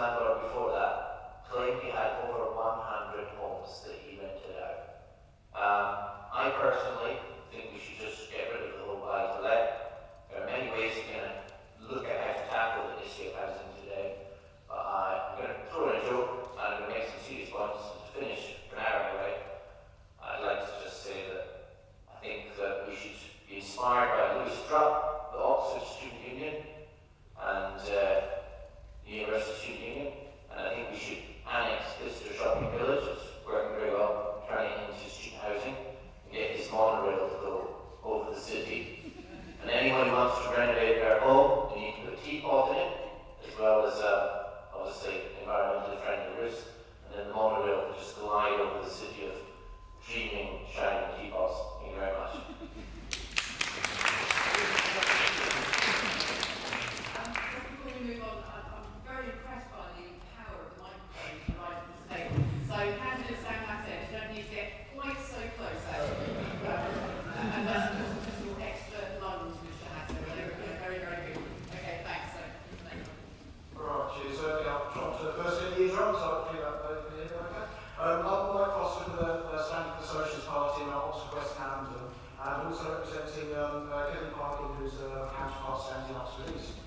landlord before that claimed he had over 100 homes that he rented out. I personally think we should just get rid of the whole buy-to-let. There are many ways to kind of look at how to tackle the issue of housing today. But I'm going to throw in a joke and I'm going to make some serious points to finish for now anyway. I'd like to just say that I think that we should be inspired by Louis Strutt, the Oxford Student Union, and the University Student Union, and I think we should annex this to shopping village. It's working very well, turning it into student housing, and get this monorail to go over the city. And anyone who wants to renovate their home, they need to put a teapot in it, as well as obviously environmentally friendly roofs, and then the monorail can just glide over the city of dreaming, shining teapots. Thank you very much. Before we move on, I'm very impressed by the power of the microphone to rise to the table. So candidates down that end, you don't need to get quite so close actually. And that's just your expert lungs, Mr. Hatter. They're very, very good. Okay, thanks. Right, cheers. I'll try to first get the ears on, so hopefully that can hear me okay. I'm Mike Foster for the standing for the Socialist Party in Oxford West Abingdon, and also representing Kevin Parkin, who's a counterpart standing in Oxford East.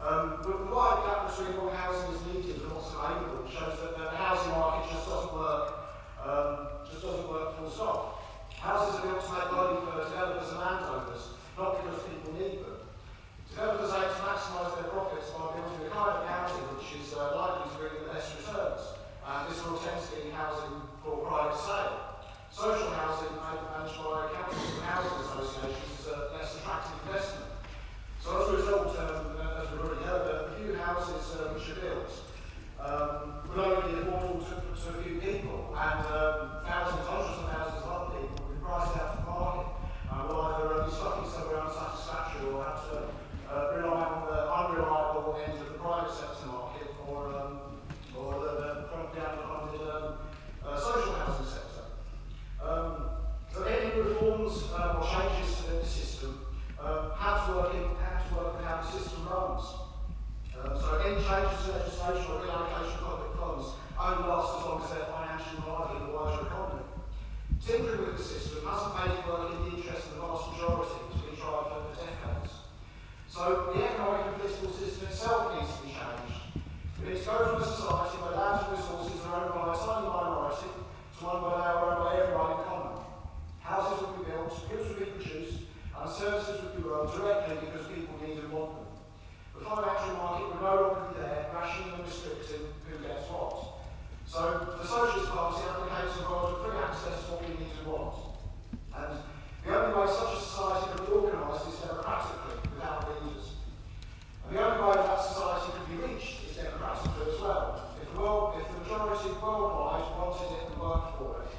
The wide gap between what housing is needed and what's available shows that the housing market just doesn't work full stop. Houses are built to make money for developers and landowners, not because people need them. Developers aim to maximise their profits by building the kind of housing which is likely to bring in the best returns. This will tend to be housing for private sale. Social housing managed by councils and housing associations is a less attractive investment. So as a result, as we've already heard, the few houses which are built will only be affordable to a few people, and thousands, hundreds of thousands of other people will be priced out of the market. Will either be stuck in somewhere unsatisfactory or have to rely on the unreliable end of the private sector market or the underfunded social housing sector. So any reforms or changes to the system have to work with how the system runs. So any changes to legislation or reallocation of public funds only last as long as they're financially viable in the wider economy. Tinkering with the system hasn't made it work in the interest of the vast majority, as we tried for decades. So the economic and political system itself needs to be changed. We need to go from a society where land and resources are owned by a tiny minority to one where they are owned by everyone in common. Houses would be built, goods would be produced, and services would be run directly because people need and want them. The financial market would no longer be there, rationing and restricting who gets what. So the Socialist Party advocates a world of free access to what we need and want. And the only way such a society can be organised is democratically, without leaders. And the only way that society can be reached is democratically as well, if the majority worldwide wanted it and worked for it.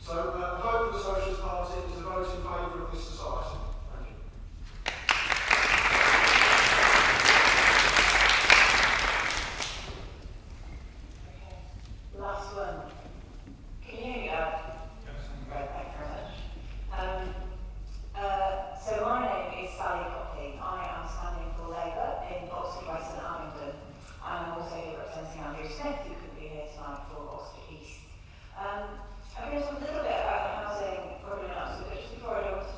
So a vote for the Socialist Party is a vote in favour of this society. Thank you. Last one. Can you hear me out? Yes. Great, thank you very much. So my name is Copley. I am standing for Labour in Oxford West and Abingdon. I'm also representing Andrew Smith, who could be here tonight for Oxford East. I'm going to talk a little bit about the housing problem in Oxford, but just before I go on to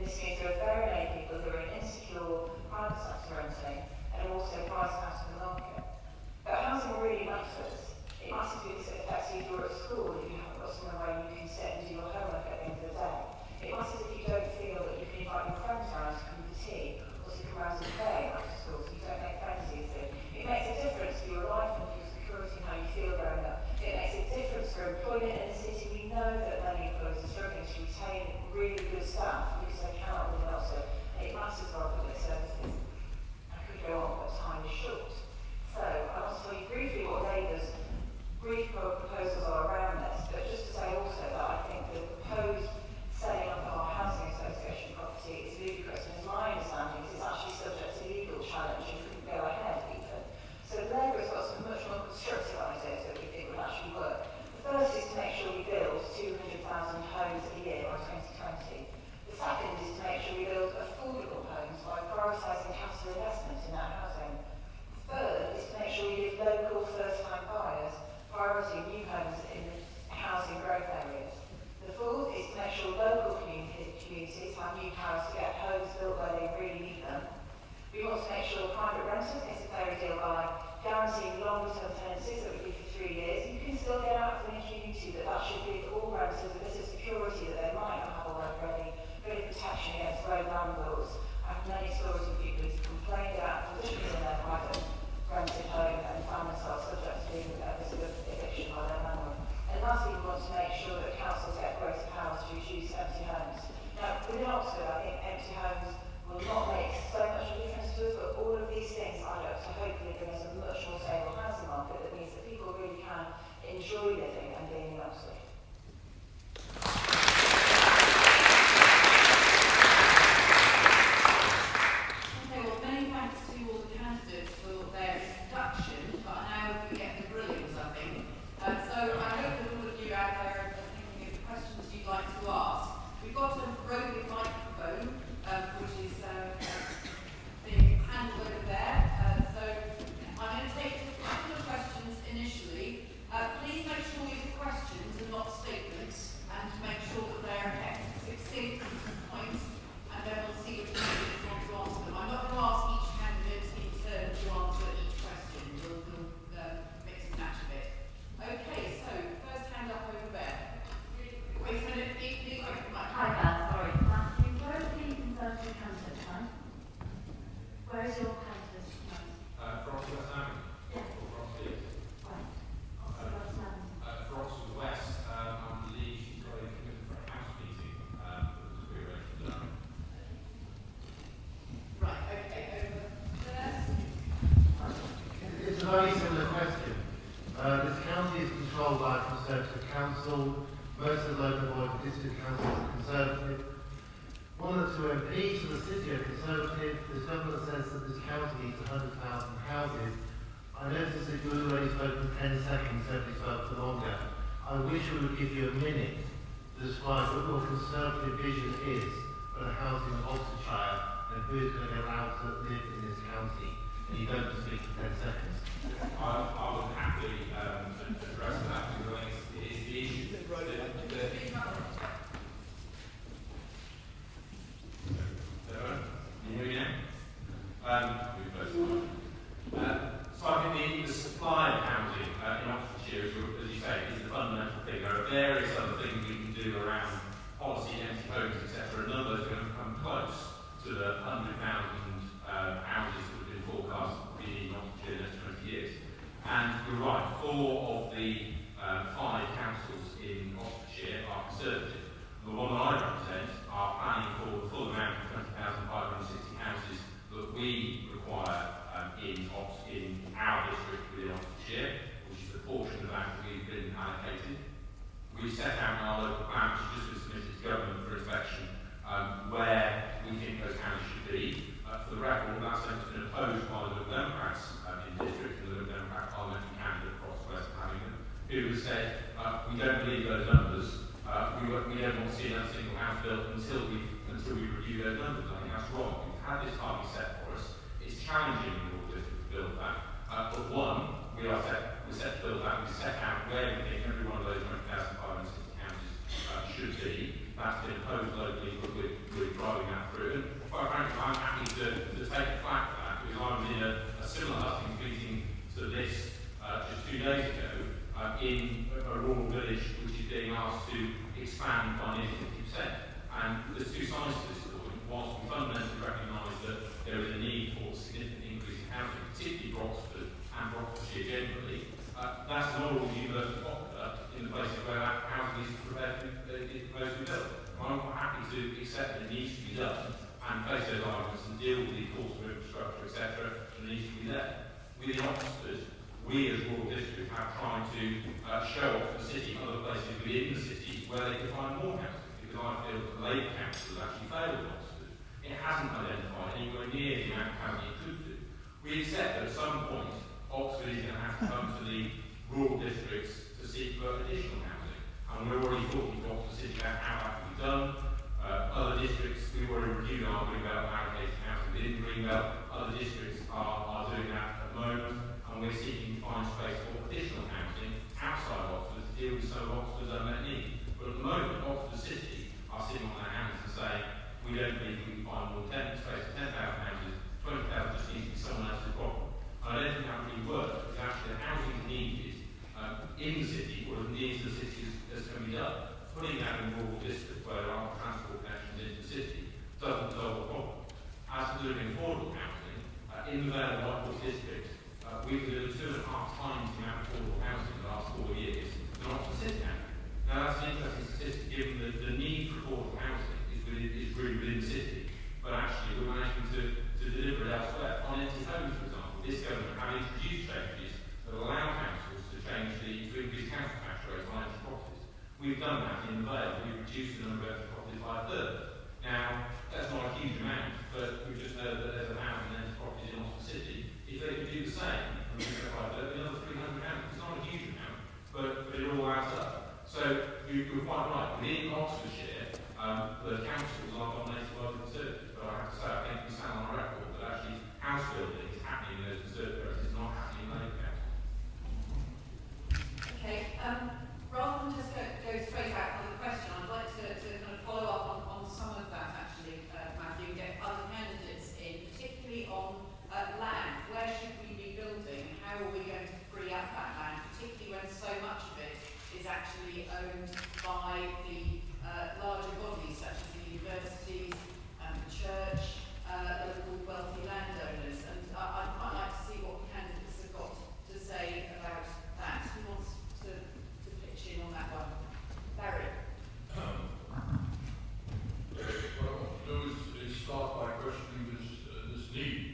This means there are very many people who are in insecure private sector renting and are also priced out of the market. But housing really matters. It matters because it affects you if you're at school, if you haven't got somewhere where you can sit and do your homework at the end of the day. It matters if you don't feel that you can invite your friends around to come for tea or to come around and play after school so you don't make friends easily. It makes a difference for your life and for your security and how you feel growing up. It makes a difference for employment in the city. We know that many employers are struggling to retain really good staff because they cannot live elsewhere. And it matters for our public services. I could go on, but time is short. So I want to tell you briefly what Labour's brief proposals are around this, but just to say also that I think the proposed selling of our housing association property is ludicrous, and as my understanding is it's actually subject to legal challenge and couldn't go ahead even. So Labour has got some much more constructive ideas that we think will actually work. The first is to make sure we build 200,000 homes a year by 2020. The second is to make sure we build affordable homes by prioritising capital investment in that housing. The third is to make sure we give local first-time buyers priority new homes in housing growth areas. The fourth is to make sure local communities have new powers to get homes built where they really need them. We want to make sure private renters get a fair deal by guaranteeing longer-term tenancies that would be for 3 years. You can still get out of the community that should give all renters a bit of security that they might not have already, a bit of protection against road landlords. I have many stories of people who've complained about conditions in their private rented home and found themselves subject to being at risk of eviction by their landlord. And lastly, we want to make sure that councils get greater powers to reduce empty homes. Now, within Oxford, I think empty homes will not make so much of a difference to us, but all of these things add up to hopefully bring us a much more stable housing market that means that people really can enjoy living and being in Oxford. Okay, well, many thanks to all the candidates for their introduction, but now we get the grilling, I think. So I hope that all of you out there are thinking of the questions you'd like to ask. We've got a roving microphone, which is being handled over there. So I'm going to take a couple of questions initially. Please make sure your questions are not statements, and make sure that they're succinct and to the point, and then we'll see which candidates want to answer them. I'm not going to ask each candidate in turn to answer each question. We'll mix and match a bit. Okay, so first hand up over there. Wait a minute, Hi there, sorry. Matthew, where is the Conservative candidate, huh? Where is your candidate tonight? For Oxford West Ham? Yes. Or for Oxford East? West. Oxford West Ham. For Oxford West, I believe she's got a commitment for a house meeting that was rearranged for that. Right, okay, over there. It's a very similar question. This county is controlled by a Conservative council. Most of the local board district councils are Conservative. One of the two MPs for the city are Conservative. The government says that this county needs 100,000 houses. I noticed that you already spoke for 10 seconds, nobody spoke for longer. I wish we would give you a minute to describe what your Conservative vision is for the housing of Oxfordshire and who is going to be allowed to live in this county. And you don't just speak for 10 seconds. I would happily address that because I think it is the issue that can you hear me now? So I think the supply of housing in Oxfordshire, as you say, is the fundamental thing. There are various other things we can do around policy, empty homes, etc. None of those are going to come close to the 100,000 houses that have been forecast to be in Oxfordshire in the next 20 years. And you're right, 4 of the 5 councils in Oxfordshire are Conservative. The one that I represent are planning for the full amount of 20,560 houses that we require in our district within Oxfordshire, which is the portion of that we've been allocated. We've set out in our local plan, which has just been submitted to government for inspection, where we think those houses should be. For the record, that's been opposed by the Liberal Democrats in the district and the Liberal Democrat parliamentary candidate across West Abingdon, who has said, we don't believe those numbers, we don't want to see another single house built until we review those numbers. I think that's wrong. We've had this target set for us. It's challenging in the district to build that. But one, we're set to build that. We set out where we think every one of those 20,560 houses should be. That's been opposed locally, but we're driving that of infrastructure, etc., that needs to be there. Within Oxford, we as rural districts have tried to show off the city and other places within the city where they can find more housing, because I feel that the Labour Council has actually failed in Oxford. It hasn't identified anywhere near the amount of housing it could do. We accept that at some point, Oxford is going to have to come to the rural districts to seek for additional housing. And we're already talking to Oxford City about how that can be done. Other districts, we've already reviewed our Greenbelt allocated housing within Greenbelt. Other districts are doing that at the moment. And we're seeking to find space for additional housing outside of Oxford to deal with some of Oxford's unmet need. But at the moment, Oxford City are sitting on their hands and saying, we don't believe we can find more space for 10,000 houses, 20,000 just needs to be someone else's problem. And I don't think that really works, because actually the housing needed in the city, or as near to the city as can be done. Putting that in rural districts where there aren't transport connections into the city doesn't resolve the problem. As for delivering affordable housing, in the Vale and Blackwood district, we've delivered 2.5 times the amount of affordable housing in the last 4 years than Oxford City have. Now that's an interesting statistic, given that the need for affordable housing is really within the city, but actually we're managing to deliver it elsewhere. On empty homes, for example, this government have introduced changes that allow councils to increase council tax rates on empty properties. We've done that in the Vale. We've reduced the number of empty properties by a third. Now, that's not a huge amount, but we've just heard that there's 1,000 empty properties in Oxford City. If they could do the same, and reduce it by a third, another 300 houses. It's not a huge amount, but it all adds up. So you're quite right. Within Oxfordshire, the councils are dominated by the Conservatives, but I have to say, I think we stand on our record that actually house building is happening in those Conservative areas. It's not happening in Labour councils. Okay, rather than just go straight out for the question, I'd like to kind of follow up on some of that actually, Matthew, and get other candidates in, particularly on land. Where should we be building? How are we going to free up that land, particularly when so much of it is actually owned by the larger bodies such as the universities, the church, local wealthy landowners? And I'd quite like to see what candidates have got to say about that. Who wants to pitch in on that one? Barry. What I want to do is start by questioning this need.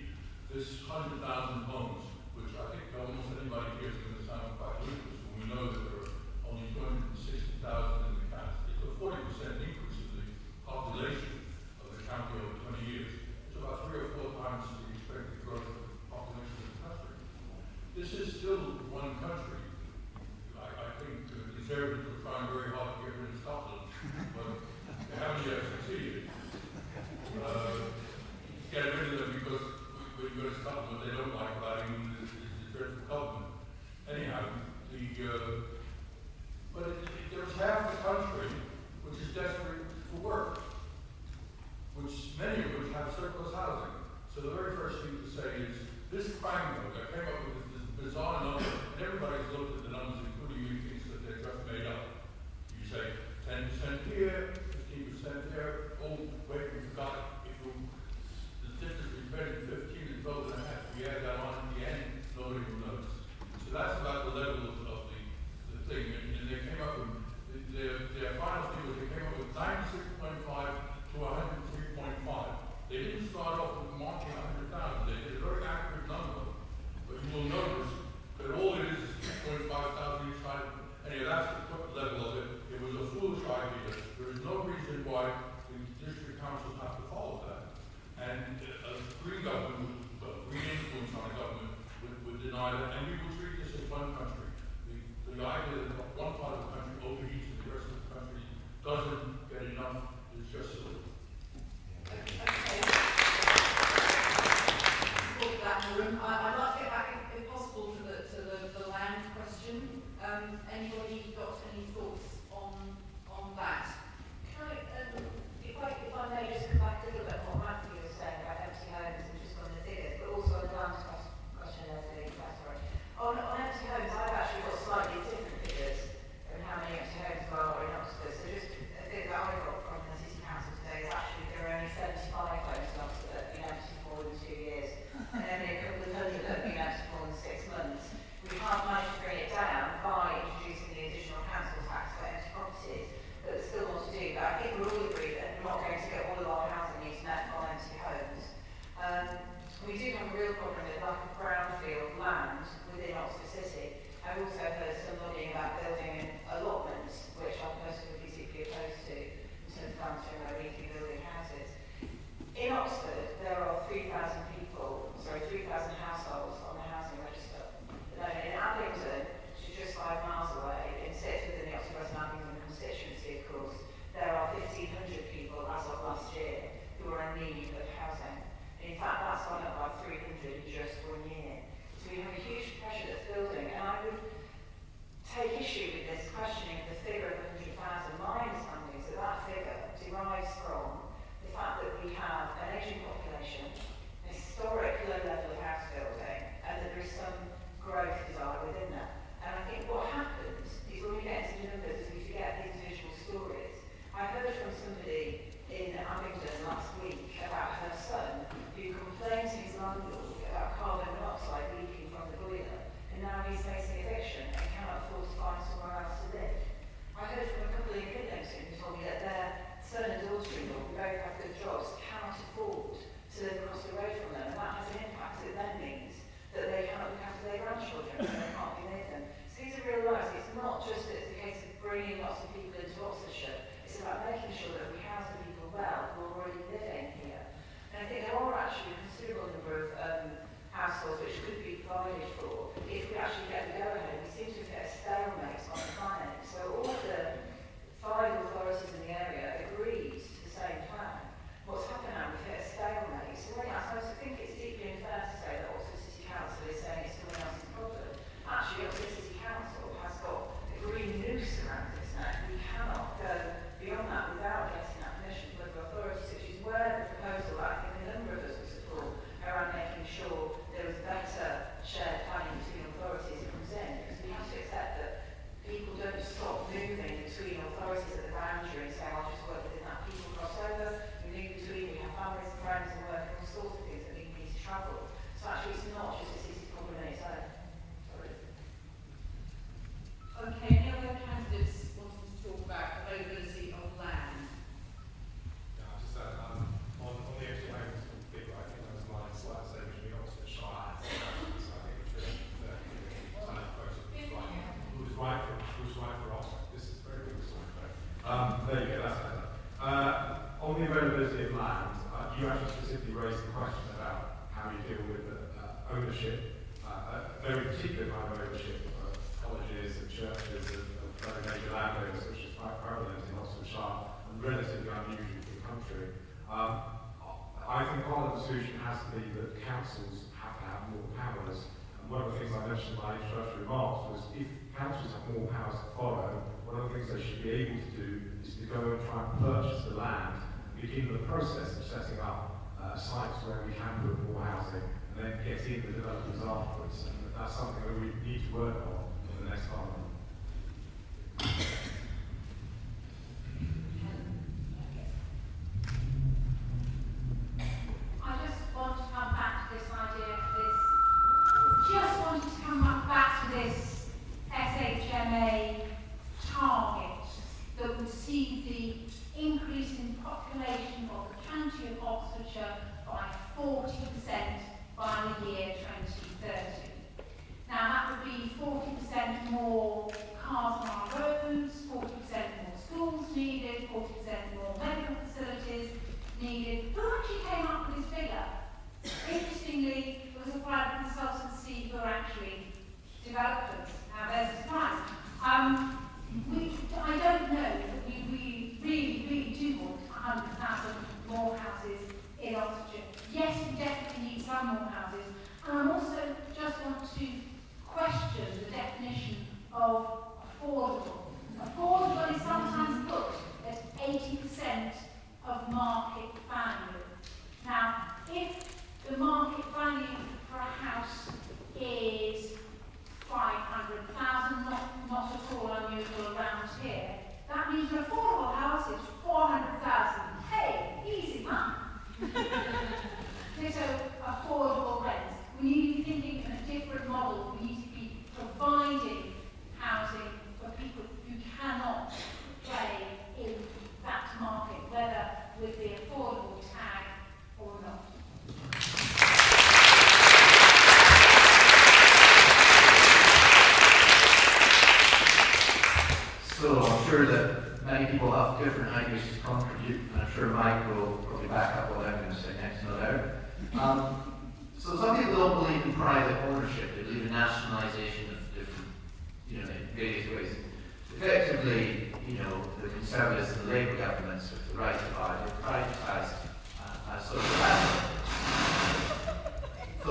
This 100,000 homes, which I think almost anybody here is going to sound quite ludicrous when we know that there are only 260,000 in the county. It's a 40% increase in the population of the county over 20 years. It's about 3 or 4 times the expected growth of the population of the country. This is still one country. I think the Conservatives are trying very hard to get rid of Scotland, but they haven't yet succeeded. Get rid of them because when you go to Scotland, what they don't like about England is the dreadful Copley. Anyhow, there's half the country which is desperate for work, many of which have surplus housing. So the very first thing to say is, this crime note, I came up with this bizarre number, and everybody's looked at the numbers, including you, thinks that they're just made up. You say 10% here, 15% there, oh, wait, we forgot it. The difference between 15 and 12 and a half, we add that on at the end, nobody will notice. So that's about the level of the thing, and they came up with, their final thing was they came up with 96.5 to 103.5. They didn't start off with marking 100,000. They did a very accurate number, but you will notice that all it is 2.5 thousand each side. Anyway, that's the level of it. It was a foolish idea. There is no reason why the district councils have to follow that. And a green government, green influence on a government would deny that, and we would treat this as one country. The idea that one part of the country overheats and the rest of the country doesn't get enough is just silly. I'd like to get back, if possible, to the land question. Anybody got any thoughts on that? Can I, if I may just come back a little bit more, Matthew was saying about empty homes and just on the figures, but also on the land question, Lesley, sorry. On empty homes, I've actually got slightly different figures of how many empty homes there are in Oxford. So just a figure that I got from the City Council today is actually there are only 75 homes in Oxford that have been empty for more than 2 years. And only a couple of hundred So actually it's not just a city problem in its own. Sorry. Okay, any other candidates wanting to talk about availability of land? Yeah, just on the actual homes figure, I think those lines like say between Oxfordshire and so I think the time quoted was right for Oxford. This is very good. There you go, that's better. On the availability of land, you actually specifically raised the question about how you deal with ownership, very particular kind of ownership of colleges and churches of very major landowners, which is quite prevalent in Oxfordshire and relatively unusual for the country. I think part of the solution has to be that councils have to have more powers. And one of the things I mentioned in my introductory remarks was if councils have more powers to follow, one of the things they should be able to do is to go and try and purchase the land, begin the process of setting up sites where we can put more housing, and then get in the developers afterwards. And that's something that we need to work on in the next parliament. I just want to come back to this idea of this, just wanted to come back to this SHMA target that would see the increase in population of the county of Oxfordshire by 40% by the year 2030. Now that would be 40% more cars on our roads, 40% more schools needed, 40% more medical facilities needed. Who actually came up with this figure? Interestingly, it was a private consultancy who actually developed it. Now there's a surprise. I don't know that we really do want 100,000 more houses in Oxfordshire. Yes, we definitely need some more houses. And I also just want to question the definition of affordable. Affordable is sometimes put at 80% of market value. Now, if the market value for a house is 500,000, not at all unusual around here, that means an affordable house is 400,000. Hey, easy money. So affordable rents. We need to be thinking in a different model. We need to be providing housing for people who cannot play in that market, whether with the affordable tag or not. So I'm sure that many people have different ideas to contribute, and I'm sure Mike will probably back up what I'm going to say next, no doubt. So some people don't believe in private ownership, they believe in nationalisation of different, in various ways. Effectively, the Conservatives and the Labour governments with the right to buy, they privatised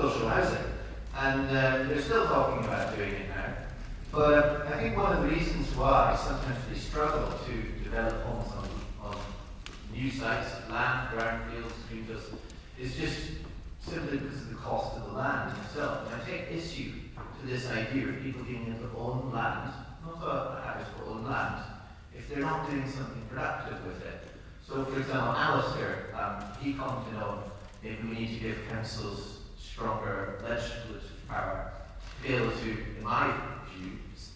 social housing. And they're still talking about doing it now. But I think one of the reasons why sometimes they struggle to develop homes on new sites, land, brownfields, greenfields, is just simply because of the cost of the land itself. And I take issue to this idea of people being able to own land, not a house, but own land, if they're not doing something productive with it. So, for example, Alasdair, he commented on maybe we need to give councils stronger legislative power to be able to, in my view,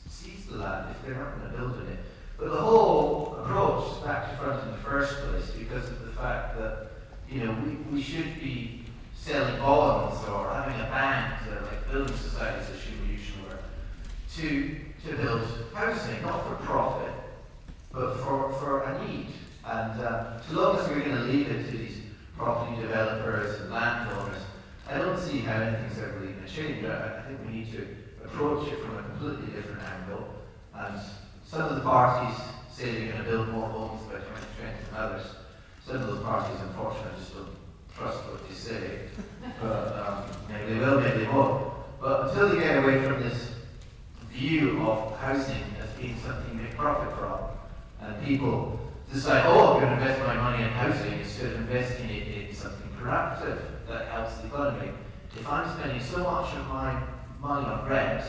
seize the land if they're not going to build in it. But the whole approach is back to front in the first place because of the fact that, we should be selling bonds or having a bank, like building societies as we usually were, to build housing, not for profit, but for a need. And so long as we're going to leave it to these property developers and landowners, I don't see how anything's ever really going to change. I think we need to approach it from a completely different angle. And some of the parties say they're going to build more homes by 2020 than others. Some of those parties, unfortunately, just don't trust what they say. But maybe they will, maybe they won't. But until they get away from this view of housing as being something you make profit from, and people decide, I'm going to invest my money in housing instead of investing it in something productive that helps the economy. If I'm spending so much of my money on rent,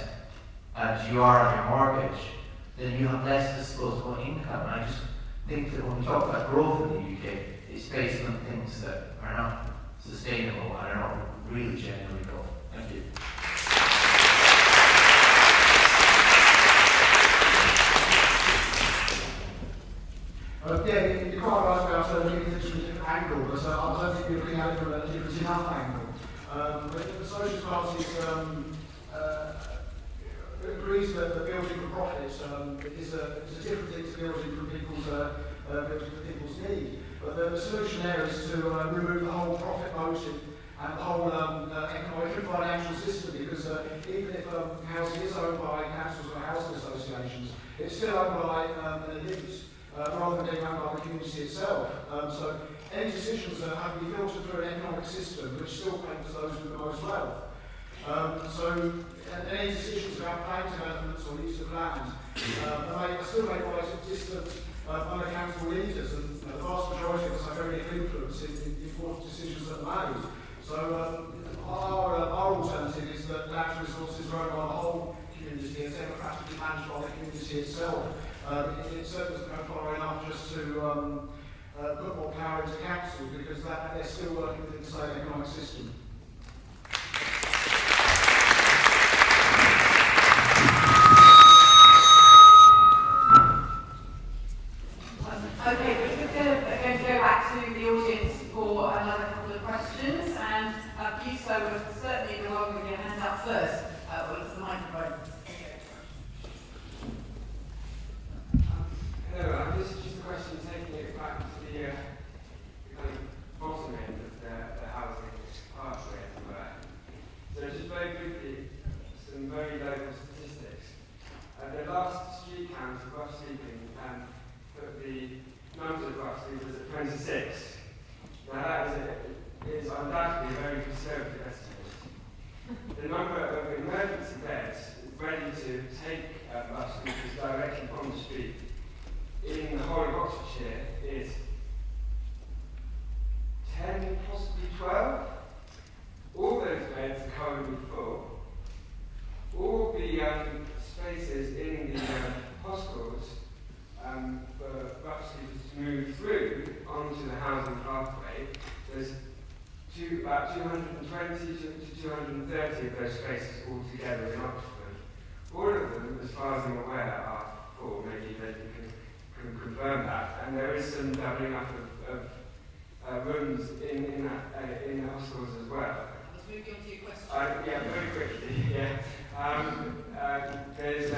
as you are on your mortgage, then you have less disposable income. And I just think that when we talk about growth in the UK, it's based on things that are not sustainable and are not really genuinely got. Thank you. Yeah, you're quite right about looking at it from a different angle, but I don't think you're looking at it from a different enough angle. But the Socialist Party agrees that building for profit is a different thing to building for people's need. But the solution there is to remove the whole profit motive and the whole economic and financial system, because even if housing is owned by councils or housing associations, it's still owned by an elite. Rather than being owned by the community itself. So any decisions have to be filtered through an economic system which still favours those with the most wealth. So any decisions about planning developments or use of land are still made by distant unaccountable leaders, and the vast majority of us have very little influence in the important decisions that are made. So our alternative is that land resources are owned by the whole community and democratically managed by the community itself. It certainly doesn't go far enough just to put more power into councils, because they're still working within the same economic system. Okay, we're going to go back to the audience for another couple of questions, and you so certainly the one with your hand up first. With the microphone. Hello, this is just a question taking it back to the kind of bottom end of the housing artery, as it were. So just very quickly, some very local statistics. The last street count of rough sleeping put the number of rough sleepers at 26. Now that is undoubtedly a very conservative estimate. The number of emergency beds ready to take rough sleepers directly from the street in the whole of Oxfordshire is 10, possibly 12. All those beds are currently full. All the spaces in the hospitals for rough sleepers to move through onto the housing pathway, there's about 220 to 230 of those spaces altogether in Oxford. All of them, as far as I'm aware, are full. Maybe they can confirm that, and there is some doubling up of rooms in the hospitals as well. Let's move on to your question. Yeah, very quickly. Yeah, there's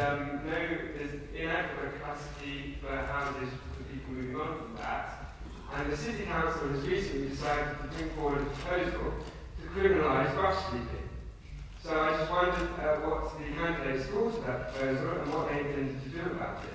inadequate capacity for houses for people moving on from that, and the City Council has recently decided to bring forward a proposal to criminalise rough sleeping. So I just wondered what the candidates thought of that proposal and what they intended to do about it.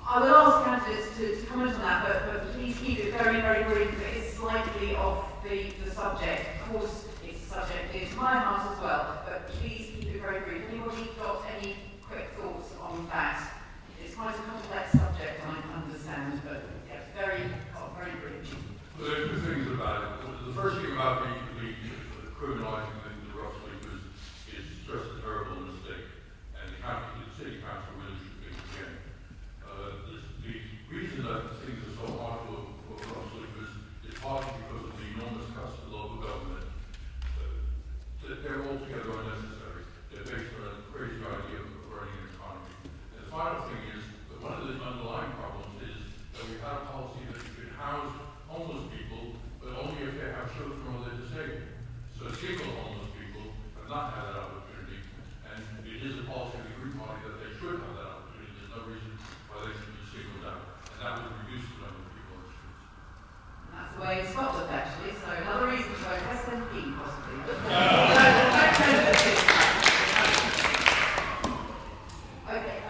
I will ask candidates to comment on that, but please keep it very, very brief. It's slightly off the subject. Of course, it's a subject near to my heart as well, but please keep it very brief. Anybody got any quick thoughts on that? It's quite a complex subject, I understand, but yeah, very brief. Well, there's two things about it. The first thing about the criminalising the rough sleepers is just a terrible mistake, and the City Council really should think again. The reason that things are so hard for rough sleepers is partly because of the enormous cost to local government. They're altogether unnecessary. They're based on a crazy idea of running an economy. And the final thing is that one of the underlying problems is that we have a policy that you can house homeless people, but only if they have children or they're disabled. So single homeless people have not had that opportunity, and it is a policy of the Green Party that they should have that opportunity. There's no reason why they should be singled out, and that would reduce the number of people on the streets. And that's the way in Scotland, actually, so another reason to vote SNP, possibly. Okay, I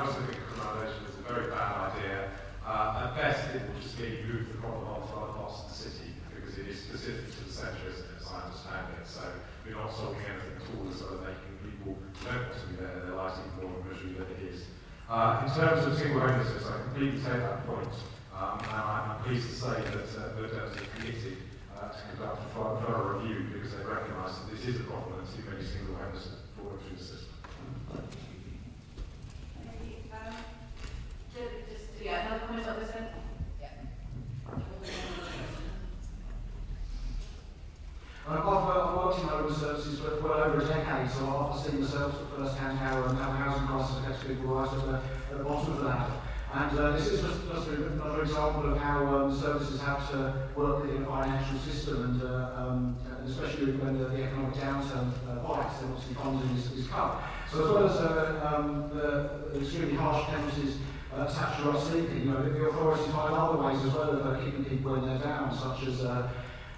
also think criminalisation is a very bad idea. At best, it will just mean move the problem on to other parts of the city, because it is specific to the centre, isn't it, as I understand it. So we're not solving anything at all, as well as making people who don't want to be there, their lives even more miserable than it is. In terms of single homelessness, I completely take that point. And I'm pleased to say that the committee to conduct a thorough review, because they recognise that this is a problem and too many single homeless falling through the system. bottom of the ladder. And this is just another example of how services have to work within a financial system, and especially when the economic downturn bites, then obviously funding is cut. So as well as the extremely harsh penalties attached to rough sleeping, the authorities find other ways as well of keeping people when they're down, such as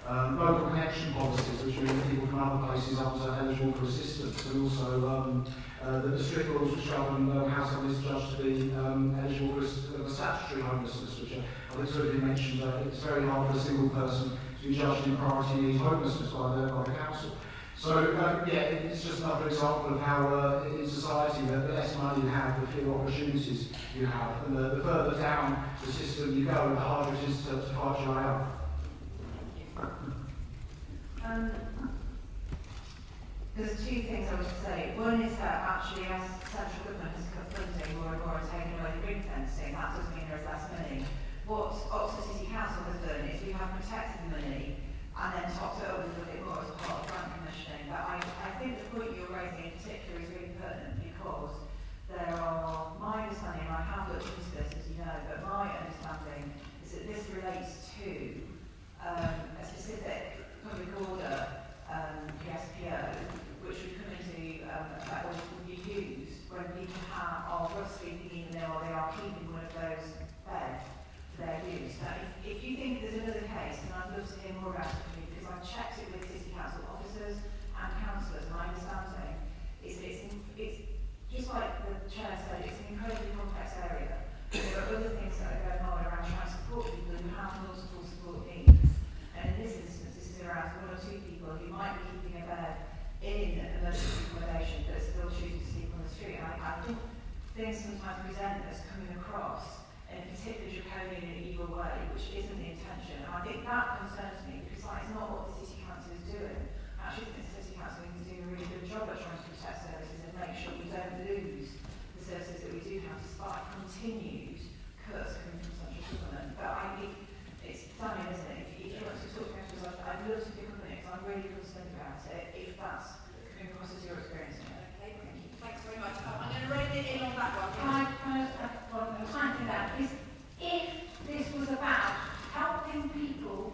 local connection policies, which mean that people from other places aren't eligible for assistance, and also the strict rules which govern how someone is judged to be eligible for statutory homelessness, which I think sort of been mentioned. It's very hard for a single person to be judged in priority need homelessness by the council. So it's just another example of how in society the less money you have, the fewer opportunities you have, and the further down the system you go, the harder it is to fight your way up. There's two things I would say. One is that actually as central government has cut funding more and more and taken away the ring fencing, that doesn't mean there's less money. What Oxford City Council has done is we have protected the money and then topped it up a little bit more as part of grant commissioning. But I think the point you're raising in particular is really pertinent because there are, my understanding, and I have looked into this as you know, but my understanding is that this relates to a specific public order PSPO, which would come into effect or would be used when people are rough sleeping even though they are keeping one of those beds for their use. Now, if you think there's another case, then I'd love to hear more about it from you, because I've checked it with City Council officers and councillors, and my understanding is it's just like the Chair said, it's an incredibly complex area. There are other things that are going on around trying to support people who have multiple support needs. And in this instance, this is around one or two people who might be keeping a bed in emergency accommodation but still choosing to sleep on the street. And I think things sometimes present as coming across in a particularly draconian and evil way, which isn't the intention. And I think that concerns me because that is not what the City Council is doing. I actually think the City Council is doing a really good job at trying to protect services and make sure we don't lose the services that we do have despite continued cuts coming from central government. But I think it's stunning, isn't it? If you want to talk to us, I'd love to pick up on it because I'm really concerned about it, if that's coming across as your experience. Okay, thank you. Thanks very much. I'm going to rein it in on that one. I'm trying to do that is if this was about helping people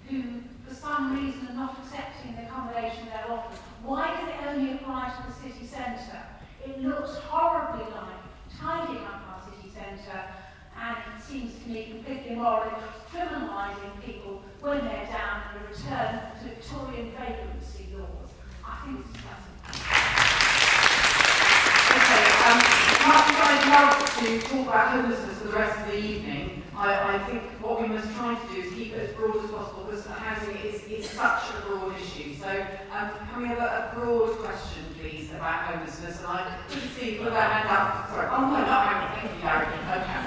who, for some reason, are not accepting the accommodation they're offered, why does it only apply to the city centre? It looks horribly like tidying up our city centre, and it seems to me completely immoral, criminalising people when they're down and a return to Victorian vagrancy laws. I think it's disgusting. Much as I'd love to talk about homelessness for the rest of the evening, I think what we must try to do is keep it as broad as possible because housing is such a broad issue. So can we have a broad question, please, about homelessness? And I couldn't see you put that hand up. Sorry. Oh, no, not Harry. Thank you, Gary. Okay.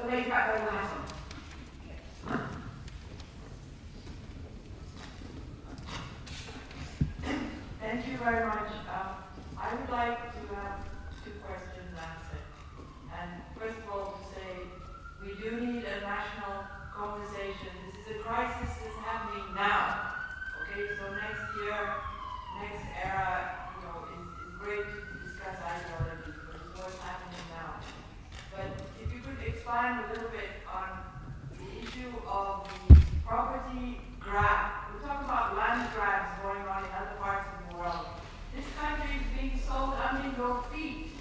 The lady back there will have some. Thank you very much. I would like to have two questions answered. And first of all, to say we do need a national conversation. This is a crisis that's happening now. Okay, so next year, next era, is great to discuss ideology, but it's what's happening now. But if you could expand a little bit on the issue of the property grab. We talk about land grabs going on in other parts of the world. This country is being sold under your feet.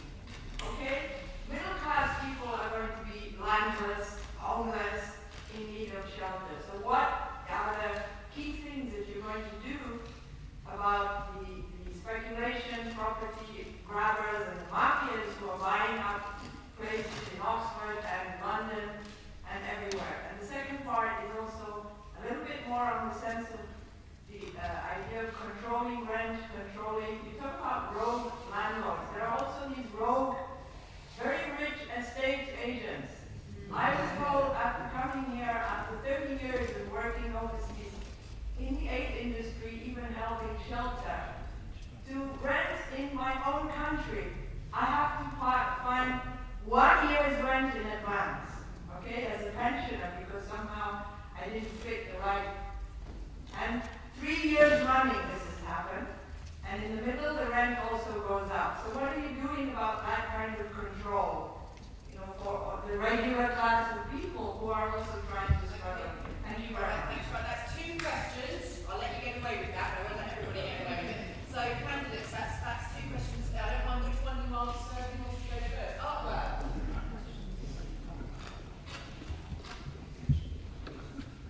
Okay? Middle class people are going to be landless, homeless, in need of shelter. So what are the key things that you're going to do about the speculation, property grabbers and the mafias who are buying up places in Oxford and London and everywhere? And the second part is also a little bit more on the sense of the idea of controlling rent, you talk about rogue landlords. There are also these rogue, very rich estate agents. I was told after coming here, after 30 years of working overseas, in the aid industry, even helping shelter, to rent in my own country, I have to find 1 year's rent in advance, okay, as a pensioner, because somehow I didn't fit the right. And 3 years running this has happened, And in the middle, the rent also goes up. So what are you doing about that kind of control? You know, for the regular class of people who are also trying to struggle. Thank you very much. Thanks, right. That's 2 questions. I'll let you get away with that. I won't let everybody get away with it. So, candidates, that's 2 questions. I don't mind which one you answer. Who wants to go first? Artwell.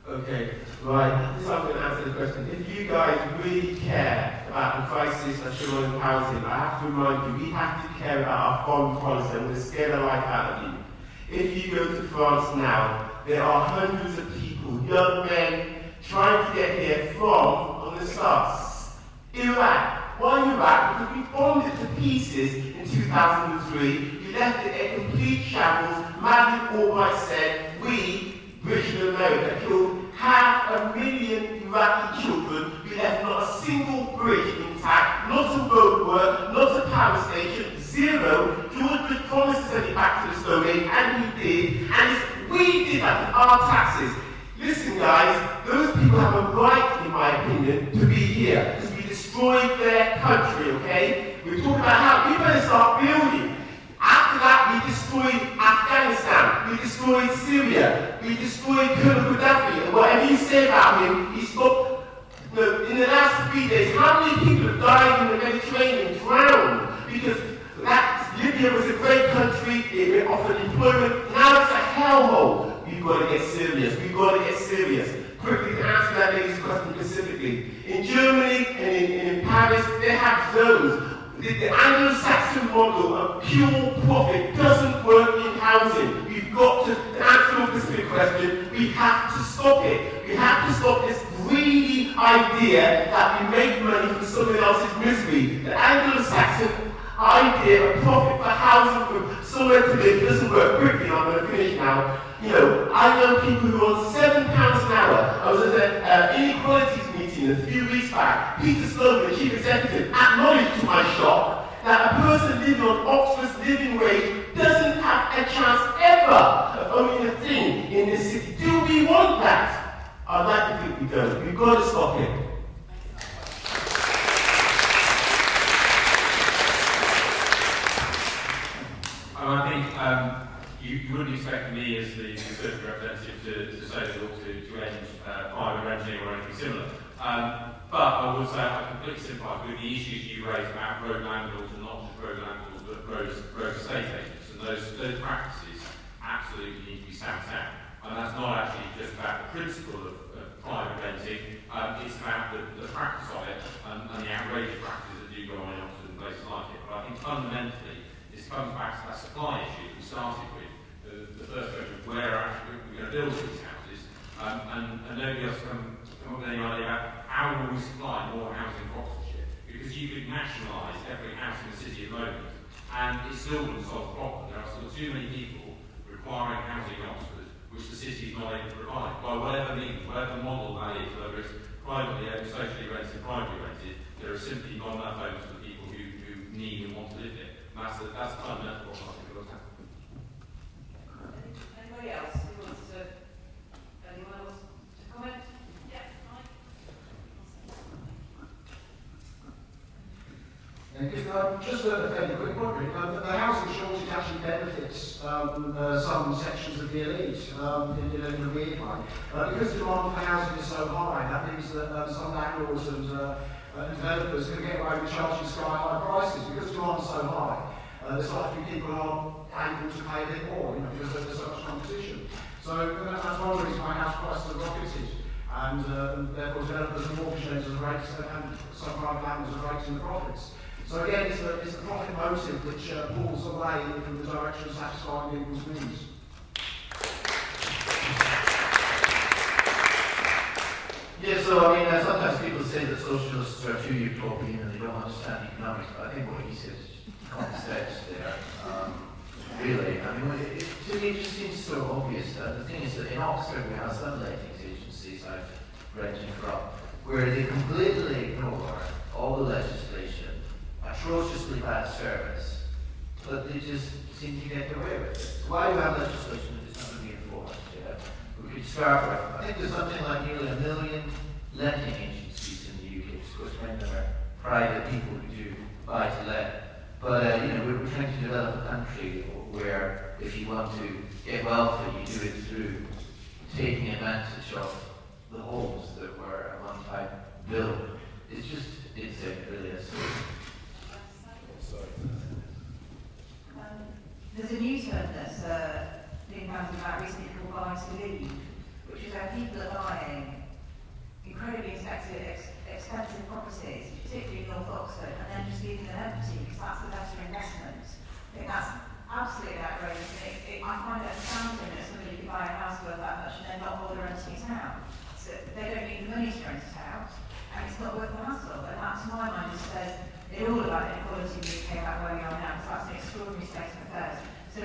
Okay, right. So I'm going to answer the question. If you guys really care about the crisis and children in housing, I have to remind you, we have to care about our foreign policy. I'm going to scare the life out of you. If you go to France now, there are hundreds of people, young men, trying to get here from, on the stars, Iraq. Why Iraq? Because we bombed it to pieces in 2003. We left it in complete shambles. Madeleine Albright said, we, British and America, killed 500,000 Iraqi children. We left not a single bridge intact, not a roadwork, not a power station, zero. George Bush promised to send it back to the Stone Age, and he did. And we did that with our taxes. Listen, guys, those people have a right, in my opinion, to be here because we destroyed their country, okay? We're talking about how we better start building. After that, we destroyed Afghanistan, we destroyed Syria, we destroyed Gaddafi, and whatever you say about him, he stopped. In the last 3 days, how many people have died in the Mediterranean, drowned? Because Libya was a great country, it offered employment, now it's a hellhole. We've got to get serious, we've got to get serious. Quickly to answer that lady's question specifically. In Germany and in Paris, they have zones. The Anglo-Saxon model of pure profit doesn't work in housing. We've got to answer your specific question. We have to stop it. We have to stop this greedy idea that we make money from someone else's misery. The Anglo-Saxon idea of profit for housing from somewhere to live doesn't work. Quickly, I'm going to finish now. You know, I know people who are on £7 an hour. I was at an inequalities meeting a few weeks back. Peter Slogan, the chief executive, acknowledged to my shock that a person living on Oxford's living wage doesn't have a chance ever of owning a thing in this city. Do we want that? I'd like to think we don't. We've got to stop it. I think you wouldn't expect me as the Conservative representative to say that we ought to end private renting or anything similar. But I would say I completely sympathise with the issues you raised about road landlords, and not just road landlords, but road estate agents. And those practices absolutely need to be stamped out. And that's not actually just about the principle of private renting, it's about the practice of it and the outrageous practices that do go on in Oxford and places like it. But I think fundamentally, this comes back to that supply issue we started with. The first question of where actually we're going to build these houses, and nobody else come up with any idea about how will we supply more housing for Oxfordshire, because you could nationalise every house in the city at the moment and it still wouldn't solve the problem. There are still too many people requiring housing in Oxford which the city is not able to provide, by whatever means, whatever model that is, whether it's privately owned, socially rented, privately rented. There are simply not enough homes for the people who need and want to live there. And that's the fundamental problem I think of what's happening. Anybody else who wants to? Anyone else to comment? Yeah, Mike. Just a fairly quick one, really. The housing shortage actually benefits some sections of the elite in a weird way. Because demand for housing is so high, that means that some landlords and developers can get away with charging sky-high prices. Because demand is so high, there's likely people are able to pay a bit more, because there's so much competition. So that's one reason why house prices have rocketed, and therefore developers and mortgage lenders are raising, and some private landlords are raising the profits. So again, it's the profit motive which pulls away from the direction of satisfying people's needs. Yeah, so I mean, sometimes people say that socialists are too utopian and they don't understand economics, but I think what he says is common sense there. Really, I mean, to me it just seems so obvious. The thing is that in Oxford we have some lettings agencies I've rented from, where they completely ignore all the legislation, atrociously bad service, but they just seem to get away with it. So why do we have legislation that is not going to be enforced? We could start with, I think there's something like nearly 1 million letting agencies in the UK, of course, when there are private people developed country where if you want to get welfare, you do it through taking advantage of the homes that were at one time built. It's just insane, really. There's a new term that's been bandied about recently called buy to leave, which is where people are buying incredibly expensive properties, particularly in North Oxford, and then just leaving them empty because that's the better investment. I think that's absolutely outrageous. I find it astounding that somebody could buy a house worth that much and then not bother renting it out. So they don't need the money to rent it out, and it's not worth the hassle. And that, to my mind, just says it's all about inequality in the UK about where we are now, because that's an extraordinary state of affairs. So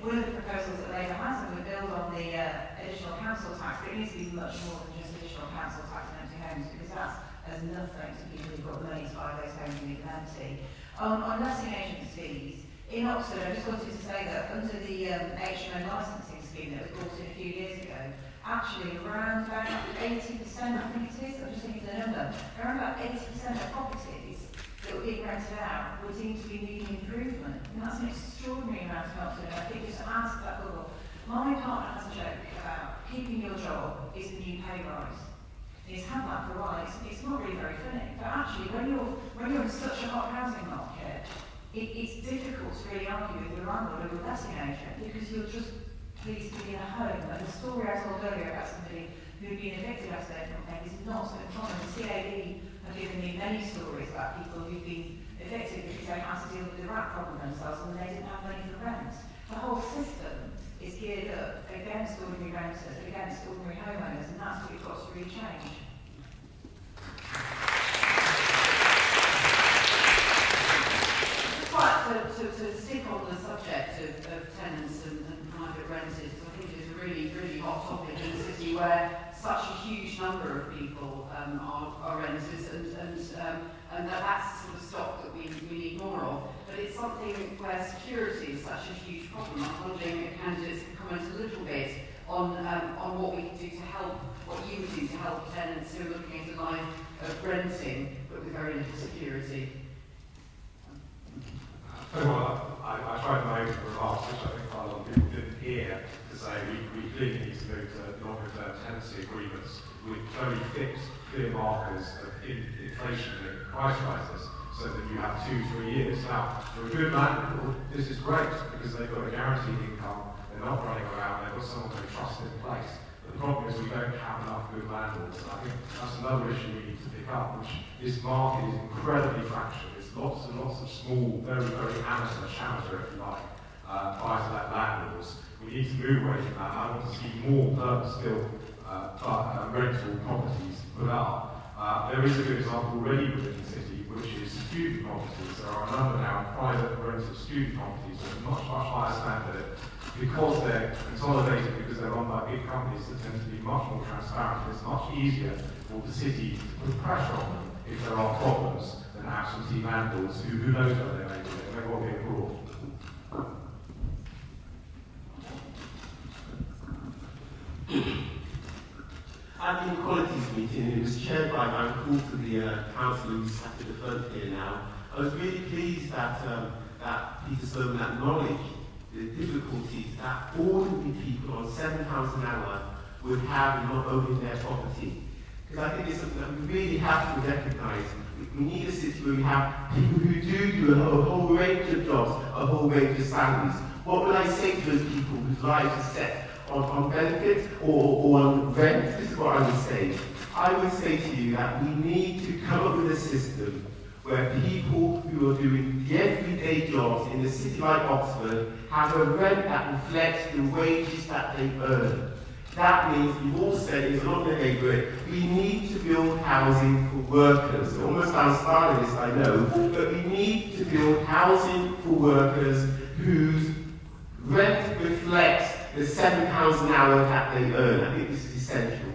one of the proposals that Labour has, and we build on the additional council tax, but it needs to be much more than just additional council tax on empty homes, because that's as nothing to people who've got the money to buy those homes and leave them empty. On letting agencies, in Oxford, I just wanted to say that under the HMO licensing scheme that was brought in a few years ago, actually around about 80%, I think it is, I'm just thinking of the number, around about 80% of properties that were being rented out were deemed to be needing improvement. And that's an extraordinary amount of Oxford, and I think just adds to that bubble. My partner has a joke about keeping your job is the new pay rise. He's had that for a while. It's not really very funny, but actually, when you're in such a hot housing market, it's difficult to really argue with your landlord or your letting agent because you're just pleased to be in a home. And the story I told earlier about somebody who'd been evicted out of their company is not so common. The CAD have given me many stories about people who've been evicted because they had to deal with the rat problem themselves and they didn't have money for rent. The whole system is geared up against ordinary renters, against ordinary homeowners, and that's what we've got to really change. To stick on the subject of tenants and private renters, I think it's a really, really hot topic in a city where such a huge number of people are renters, and that's the sort of stock that we need more of. But it's something where security is such a huge problem. I'm wondering if candidates can comment a little bit on what we can do to help, what you would do to help tenants who are looking at a life of renting but with very little security. Well, I tried my own remarks, which I think quite a lot of people didn't hear, to say we clearly need to move to longer-term tenancy agreements with very fixed, clear markers of inflation and price rises, so that you have 2-3 years. Now, for a good landlord, this is great because they've got a guaranteed income, they're not running around, they've got someone they trust in place. But the problem is we don't have enough good landlords, and I think that's another issue we need to pick up, which this market is incredibly fractured. Lots and lots of small, very, very amateur, if you like, buy-to-let landlords. We need to move away from that. I want to see more purpose-built rental properties put up. There is a good example already within the city, which is student properties. There are a number now of private rented student properties with a much, much higher standard because they're consolidated, because they're run by big companies that tend to be much more transparent. It's much easier for the city to put pressure on them if there are problems than absentee landlords who knows where they may be, they may well be abroad. At the Inequalities meeting, it was chaired by my call to the councillor who's sat at the front here now. I was really pleased that Peter Sloman acknowledged the difficulties that ordinary people on £7 an hour would have in not owning their property. Because I think it's something that we really have to recognise. We need a city where we have people who do a whole range of jobs, a whole range of salaries. What would I say to those people whose lives are set on benefits or on rent? This is what I would say. I would say to you that we need to come up with a system where people who are doing the everyday jobs in a city like Oxford have a rent that reflects the wages that they earn. That means, you've all said, it's not the neighbourhood, we need to build housing for workers. It almost sounds Stalinist, I know, but we need to build housing for workers whose rent reflects the £7 an hour that they earn. I think this is essential.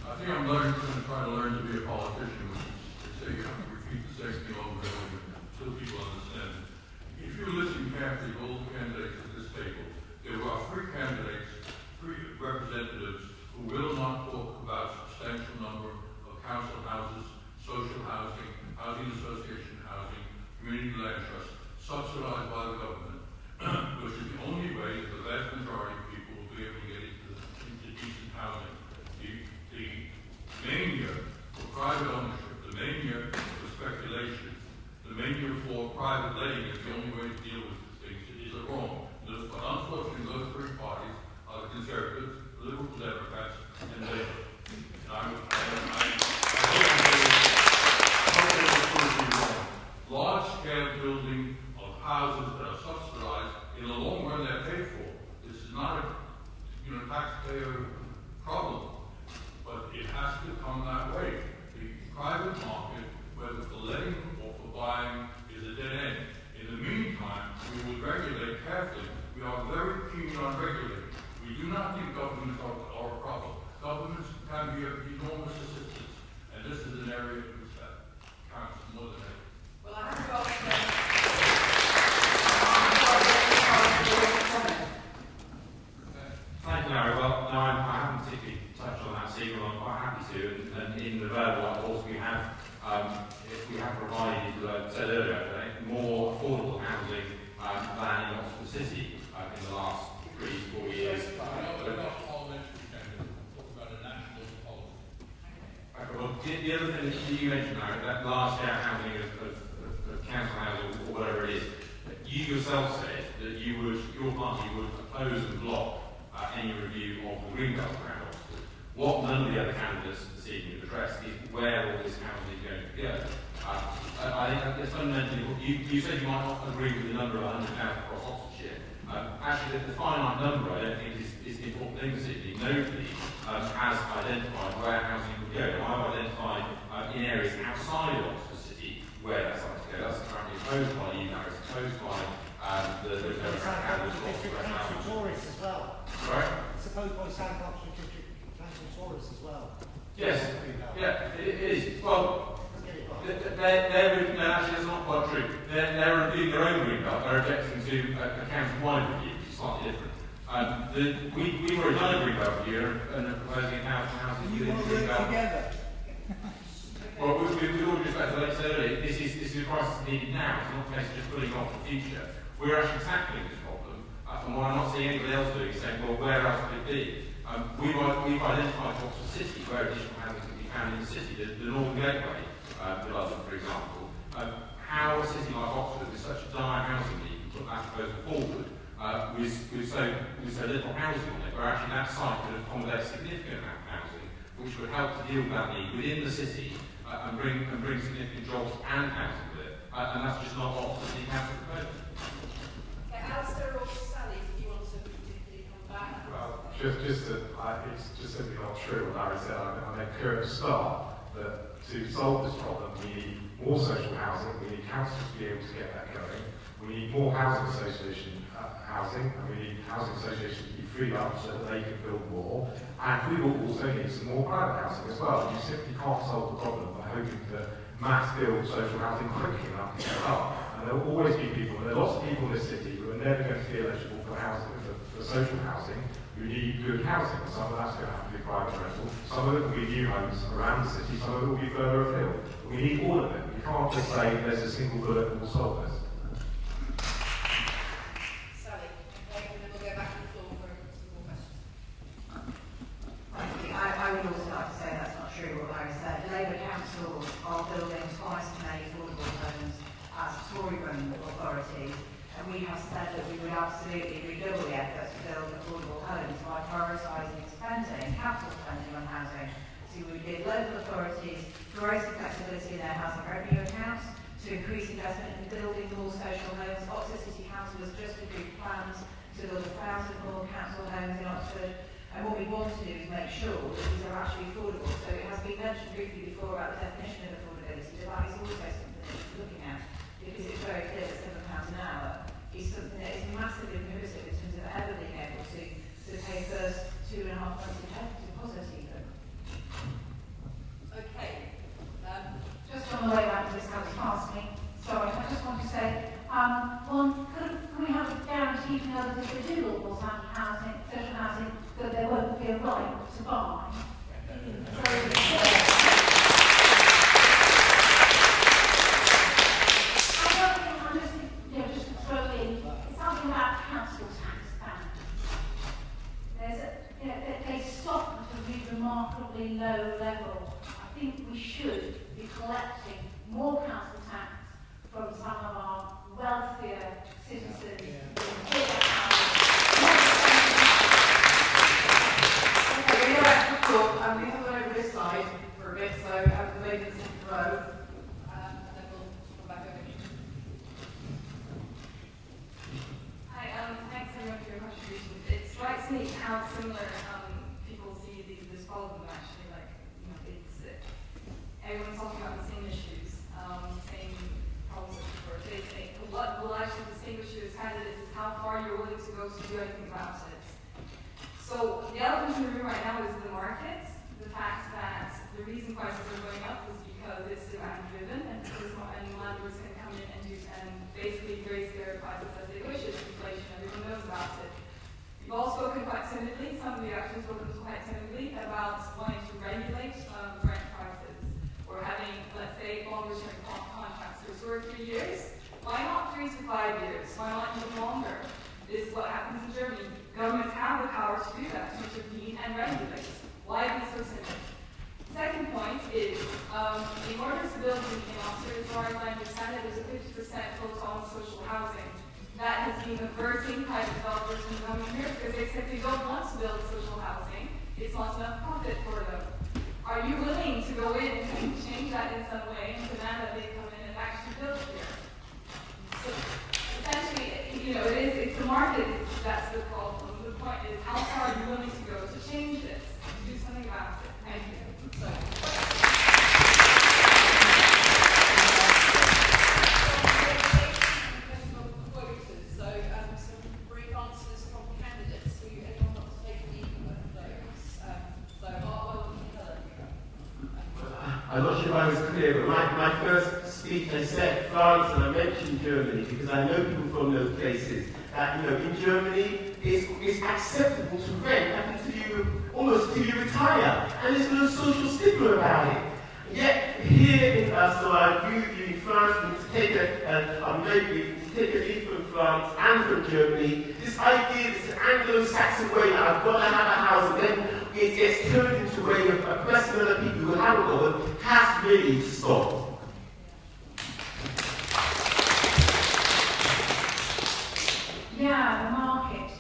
I think I'm going to try to learn to be a politician, which is to say, you have to repeat the same thing over and over until people understand. If you listen carefully to all the candidates at this table, there are 3 candidates, 3 representatives who will not talk about a substantial number of council subsidised by the government, which is the only way that the vast majority of people will be able to get into decent housing. The mania for private ownership, the mania for speculation, the mania for private letting is the only way to deal with things. It is wrong. But unfortunately, those three parties are the Conservatives, the Liberal Democrats, and Labour. And I hope large-scale building of houses that are subsidised, in the long run they're paid for. This is not a taxpayer problem, but it has to come that way. The private market, whether for letting or for buying, is a dead end. In the meantime, we will regulate carefully. We are very keen on regulating. We do not think governments are a problem. Governments can be of enormous assistance, and this is an area in which that counts more than ever. Well, I have got Thank you, Larry. Well, no, I haven't particularly touched on that signal. I'm quite happy to. And in the Vale, of course, we have provided, as I said earlier, more affordable housing than in Oxford City in the last 3-4 years. Well, the other thing that you mentioned, Larry, that large-scale housing of council housing or whatever it is, you yourself said that your party would oppose and block any review of the green belt around Oxford. What none of the other candidates this evening have addressed is where all this housing is going to go. I think that's fundamentally what you said you might not agree with the number of 100,000 across Oxfordshire. Actually, the finite number I don't think is the important thing this evening. Nobody has identified where housing would go. I've identified in areas outside of Oxford City where that's likely to go. That's apparently opposed by you, Larry. It's opposed by the Tourists as well. Right? It's opposed by South Oxford Council Tourists as well. Yes. Yeah, it is. Well, actually that's not quite true. They're reviewing their own green belt. They're objecting to a council-wide review, which is slightly different. We've already done a green belt review and are proposing 1,000 houses within the green belt. Well, with all due respect, as I said earlier, this is a crisis needed now. It's not a case of just putting it off the future. We're actually tackling this problem, and what I'm not seeing anybody else doing is saying, well, where else could it be? We've identified Oxford City where additional housing can be found in the city. The Northern Gateway, London, for example. How a city like Oxford, with such a dire housing need, can put that proposal forward with so little housing on it, where actually that site could accommodate a significant amount of housing, which would help to deal with that need within the city and bring significant jobs and housing with it. And that's just not what Oxford City Council proposed. Alasdair or Sally, do you want to particularly come back? Well, it's just simply not true what Larry said. I make clear at the start that to solve this problem, we need more social housing, we need councils to be able to get that going, we need more housing association housing, and we need housing associations to be freed up so that they can build more, and we will also need some more private housing as well. You simply can't solve the problem by hoping to mass build social housing quickly enough to get it up. And there will always be people, and there are lots of people in this city who are never going to be eligible for housing, for social housing, who need good housing. Some of that's going to have to be private rental, some of it will be new homes around the city, some of it will be further afield. But we need all of it. We can't just say there's a single bullet that will solve this. Sally, okay, and then we'll go back to the floor for some more questions. Thank you. I would also like to say that's not true what Larry said. Labour councils are building twice as many affordable homes as Tory-run authorities, and we have said that we would absolutely redouble the efforts to build affordable homes by prioritising spending, capital spending on housing. So we would give local authorities greater flexibility in their housing revenue accounts to increase investment in building more social homes. Oxford City Council has just agreed plans to build 1,000 more council homes in Oxford. And what we want to do is make sure that these are actually affordable. So it has been mentioned briefly before about the definition of affordability, but that is also something that we're looking at, because it's very clear that £7 an hour is something that is massively prohibitive in terms of ever being able to pay first 2.5 months deposit even. Okay. Just on the way back to this house past me, sorry, I just want to say, one, can we have a guarantee from others if they do all this housing, social housing, that there won't be a right to buy? I don't think, I'm just collecting more council tax from some of our wealthier citizens in bigger houses. Okay, we go back to the floor, and we have gone over this side for a bit, so the ladies in the row, and then we'll come back over here. Hi, thanks everyone for your contributions. It strikes me how similar people see this problem actually. Like, you know, it's everyone's talking about the same issues, same problems that people are facing. What will actually distinguish you as candidates is how far you're willing to go to do anything about it. So the elephant in the room right now is the market. The fact that the reason prices are going up is because it's demand driven, and because landlords can come in and basically raise their prices as they wish. It's inflation, everyone knows about it. We've all spoken quite timidly, some of you actually spoken quite timidly about wanting to regulate rent prices, or having, let's say, longer term contracts for 2 or 3 years. Why not 3 to 5 years? Why not even longer? This is what happens in Germany. Governments have the power to do that, to intervene and regulate. Why be so timid? Second point is, in order to build in Oxford, as far as I understand it, there's a 50% quota on social housing. That has been averting private developers from coming here because they simply don't want to build social housing. It's not enough profit for them. Are you willing to go in and change that in some way and demand that they come in and actually build here? So essentially, you know, it's the market that's the problem. The point is, how far are you willing to go to change this, to do something about it? Thank you. So. Some brief answers from candidates. Anyone want to take the lead of those? Helen. I'm not sure if I was clear, but my first speech I said France and I mentioned Germany because I know people from those places that, you know, in Germany it's acceptable to rent up until you, almost till you retire, and there's no social stigma about it. Yet here in so I agree with you, in France we need to take a lead from France and from Germany. This idea, this Anglo-Saxon way that I've got to have a house and then it gets turned into a way of oppressing other people who haven't got one, has really to stop. Yeah, the market.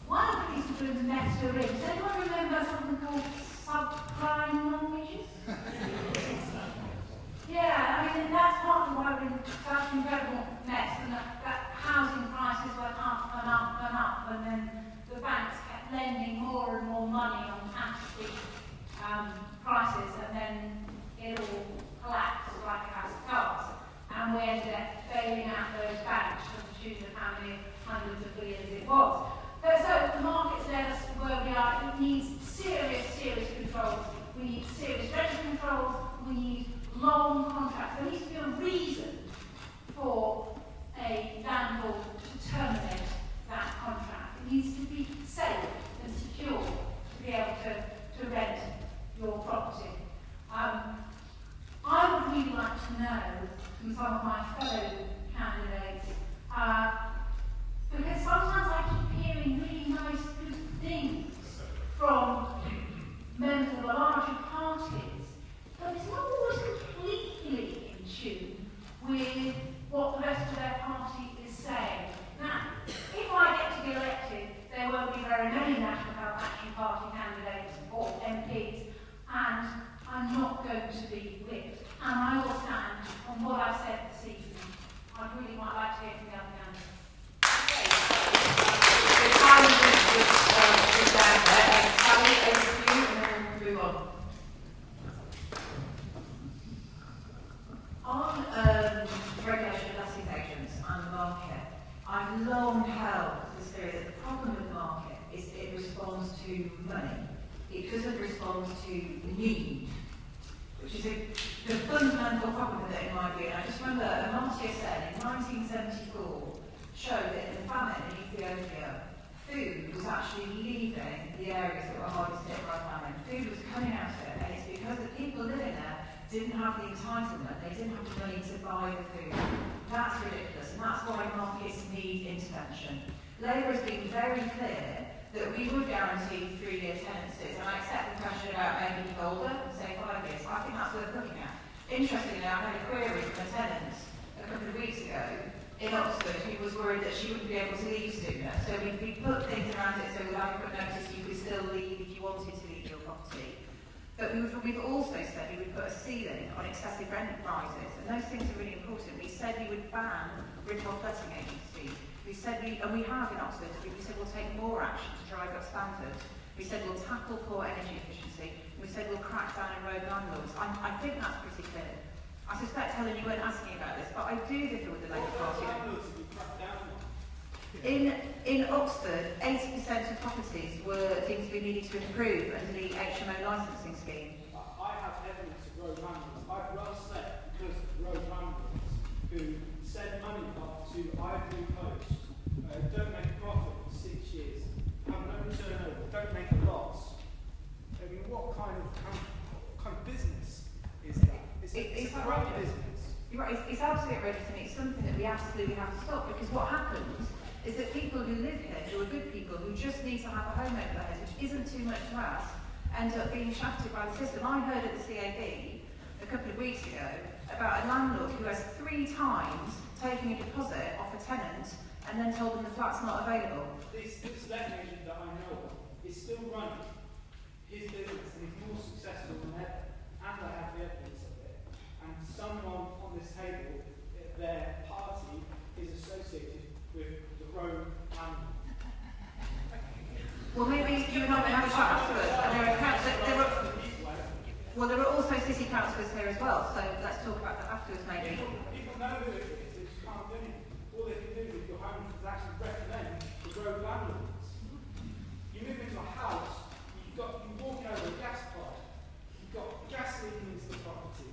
One of the reasons for the Leicester Ring, does anyone remember something called subprime mortgages? Yeah, I mean, that's partly why we're in such an incredible mess, and that housing prices went up and up and up, and then the banks kept lending more and more money on fantastic prices, and then it all collapsed like a house of cards. And we ended up bailing out those banks to the tune of how many hundreds of billions it was. So the market's led us where we are. It needs serious controls. We need serious rental controls. We need long contracts. There needs to be a reason for a landlord to terminate that contract. It needs to be safe and secure to be able to rent your property. I would really like to know from some of my fellow candidates, because sometimes I keep hearing really nice, good things from members of the larger parties, but it's not always completely in tune with what the rest of their party is saying. Now, if I get to be elected, there won't be very many National Health Action Party candidates or MPs, and I'm not going to be whipped. And I will stand on what I've said this evening. I'd really quite like to hear from the other candidates. The time is down there. Sally, over to you, and then we'll move on. On regulation of letting agents and the market, I've long held this theory that the problem with the market is it responds to money. It doesn't respond to need, which is the fundamental problem with it in my view. And I just remember Amartya Sen in 1974 showed that in the famine in Ethiopia, food was actually leaving the areas that were hardest hit by famine. Food was coming out of it, and it's because the people living there didn't have the entitlement, they didn't have the money to buy the food. That's ridiculous, and that's why markets need intervention. Labour has been very clear that we would guarantee 3-year tenancies, and I accept the question about maybe older, say 5 years. I think that's worth looking at. Interestingly, I had a query from a tenant a couple of weeks ago in Oxford who was worried that she wouldn't be able to leave sooner. So we put things around it so without adequate notice you could still leave if you wanted to leave your property. But we've also said we would put a ceiling on excessive rent rises, and those things are really important. We said we would ban rip-off letting agencies. We said and we have in Oxford, we said we'll take more action to drive up standards. We said we'll tackle poor energy efficiency. We said we'll crack down on road landlords. I think that's pretty clear. I suspect, Helen, you weren't asking about this, but I do differ with the Labour Party. In Oxford, 80% of properties were deemed to be needed to improve under the HMO licensing scheme. I have evidence of road landlords. I've well said because of road landlords who send money off to Ivory Coast, don't make a profit for 6 years, have no turnover, don't make a loss. I mean, what kind of business is that? It's a corrupt business. You're right, it's absolutely outrageous, and it's something that we absolutely have to stop, because what happens is that people who live here, who are good people, who just need to have a home over their heads, which isn't too much to ask, end up being shafted by the system. I heard at the CAB a couple of weeks ago about a landlord who has 3 times taken a deposit off a tenant and then told them the flat's not available. This letting agent that I know of is still running his business and he's more successful than ever, and I have the evidence of it. And someone on this table, their party is associated with the road landlord. Well, maybe you and I can have a chat afterwards. And there are also city councillors here as well, so let's talk about that afterwards, maybe. People know who it is, they just can't do it. All they can do with your home is actually recommend the road landlords. You move into a house, you walk over a gas pipe, you've got gas leaking into the property.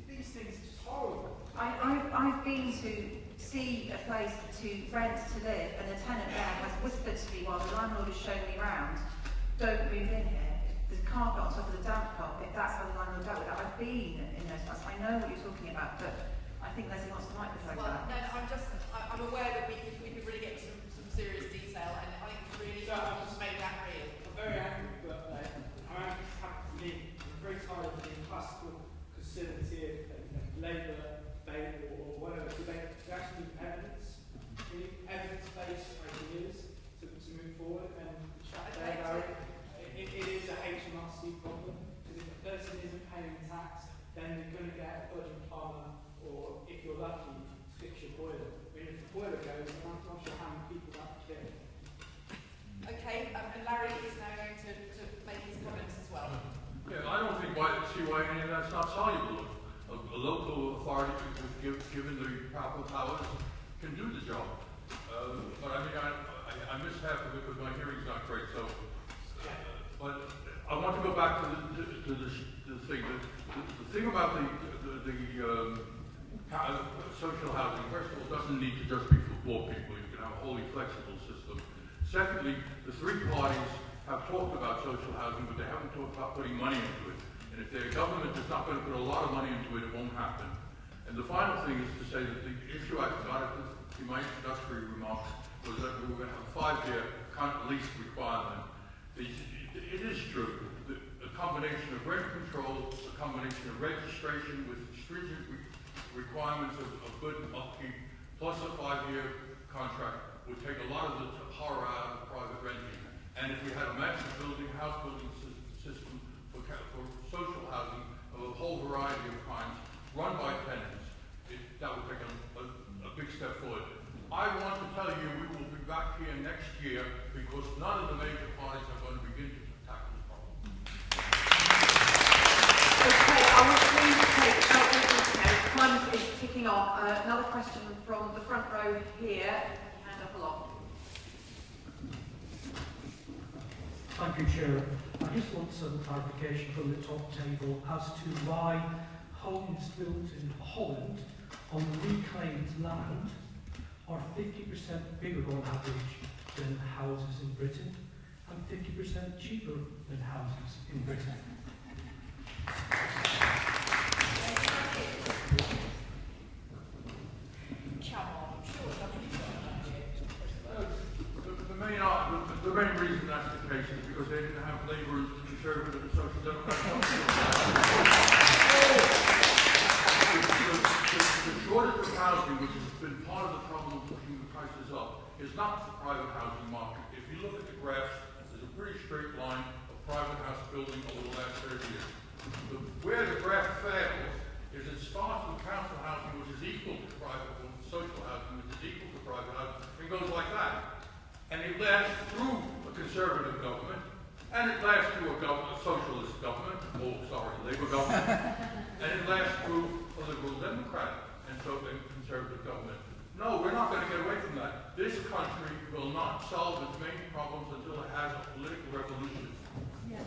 These things are just horrible. I've been to see a place to rent to live, and the tenant there has whispered to me while the landlord has shown me around, don't move in here. There's carpet on top of the damp carpet. That's how the landlord dealt with it. I've been in those flats. I know what you're talking about, but I think Lesley wants to microphone that. No, I'm aware that we could really get some serious detail, and I think we really just make that real. I'm very angry, but I'm angry to happen to me. I'm very tired of being classical, conservative, Labour, Vale, or whatever. So they actually need evidence. We need evidence-based ideas to move forward, and chat there about it. It is a HMRC problem, because if a person isn't paying tax, then they're going to get a budget plumber, or if you're lucky, fix your boiler. I mean, if the boiler goes, I'm not sure how many people that would kill. Okay, and Larry is now going to make his comments as well. Yeah, I don't see why any of that's not soluble. A local authority, given the proper powers, can do the job. But I mean, I missed half of it because my hearing's not great, so. But I want to go back to the thing. The thing about the social housing, first of all, doesn't need to just be for poor people. You can have a wholly flexible system. Secondly, the 3 parties have talked about social housing, but they haven't talked about putting money into it. And if their government is not going to put a lot of money into it, it won't happen. And the final thing is to say that the issue I forgot in my introductory remarks was that we were going to have a 5-year lease requirement. It is true. A combination of rent control, a combination of registration with stringent requirements of good upkeep, plus a 5-year contract would take a lot of the horror out of private renting. And if we had a massive house building system for social housing of a whole variety of kinds, run by tenants, that would take a big step forward. I want to tell you we will be back here next year because none of the major parties are going to begin to tackle this problem. Okay, I want to take time is ticking off. Another question from the front row here. Hand up a lot. Thank you, Chair. I just want some clarification from the top table as to why homes built in Holland on reclaimed land are 50% bigger on average than houses in Britain and 50% cheaper than houses in Britain. The main reason that's the case is because they didn't have Labour and Conservative and Social Democrats. been part of the problem of pushing the prices up is not the private housing market. If you look at the graphs, there's a pretty straight line of private house building over the last 30 years. Where the graph fails is it starts with council housing, which is equal to private, or social housing, which is equal to private housing, and goes like that. And it lasts through a conservative government, and it lasts through a socialist government, Labour government, and it lasts through a liberal democrat and conservative government. No, we're not going to get away from that. This country will not solve its main problems until it has a political revolution. Yeah.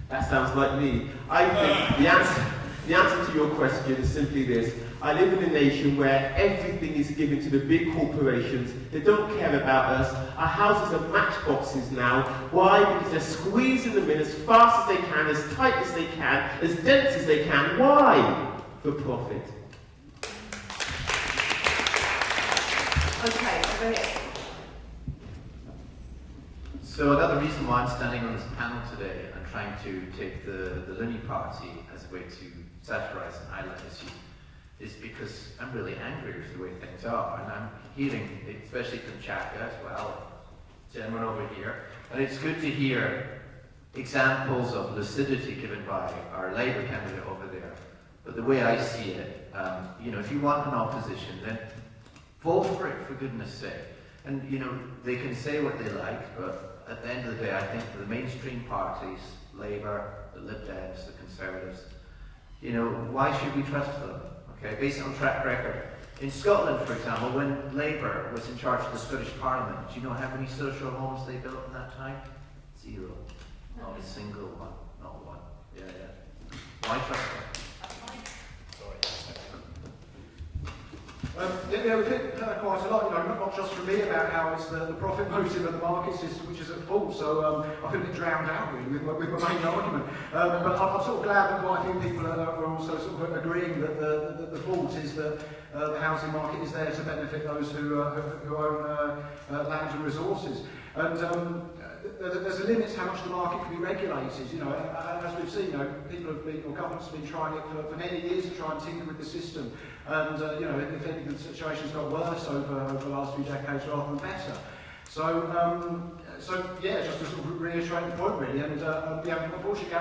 That sounds like me. I think the answer to your question is simply this. I live in a nation where everything is given to the big corporations. They don't care about us. Our houses are matchboxes now. Why? Because they're squeezing them in as fast as they can, as tight as they can, as dense as they can. Why? For profit. Okay, over here. So another reason why I'm standing on this panel today and trying to take the Loony party as a way to satirize and highlight issues is because I'm really angry with the way things are, and I'm hearing, especially from Chaka as well, gentlemen over here, and it's good to hear examples of lucidity given by our Labour candidate over there. But the way I see it, if you want an opposition, then vote for it, for goodness sake. And they can say what they like, but at the end of the day, I think the mainstream parties, Labour, the Lib Dems, the Conservatives, why should we trust them? Okay, based on track record. In Scotland, for example, when Labour was in charge of the Scottish Parliament, do you know how many social homes they built in that time? 0. Not a single one. Not one. Yeah. Why trust them? We've hit quite a lot, not just from me, about how it's the profit motive of the market system which is at fault. So I feel a bit drowned out really with my main argument. But I'm sort of glad that quite a few people are also sort of agreeing that the fault is that the housing market is there to benefit those who own land and resources. And there's a limit to how much the market can be regulated. As we've seen, people have been, or governments have been trying it for many years to try and tinker with the system. And if anything, the situation's got worse over the last few decades rather than better. So just to sort of reiterate the point really, and unfortunately,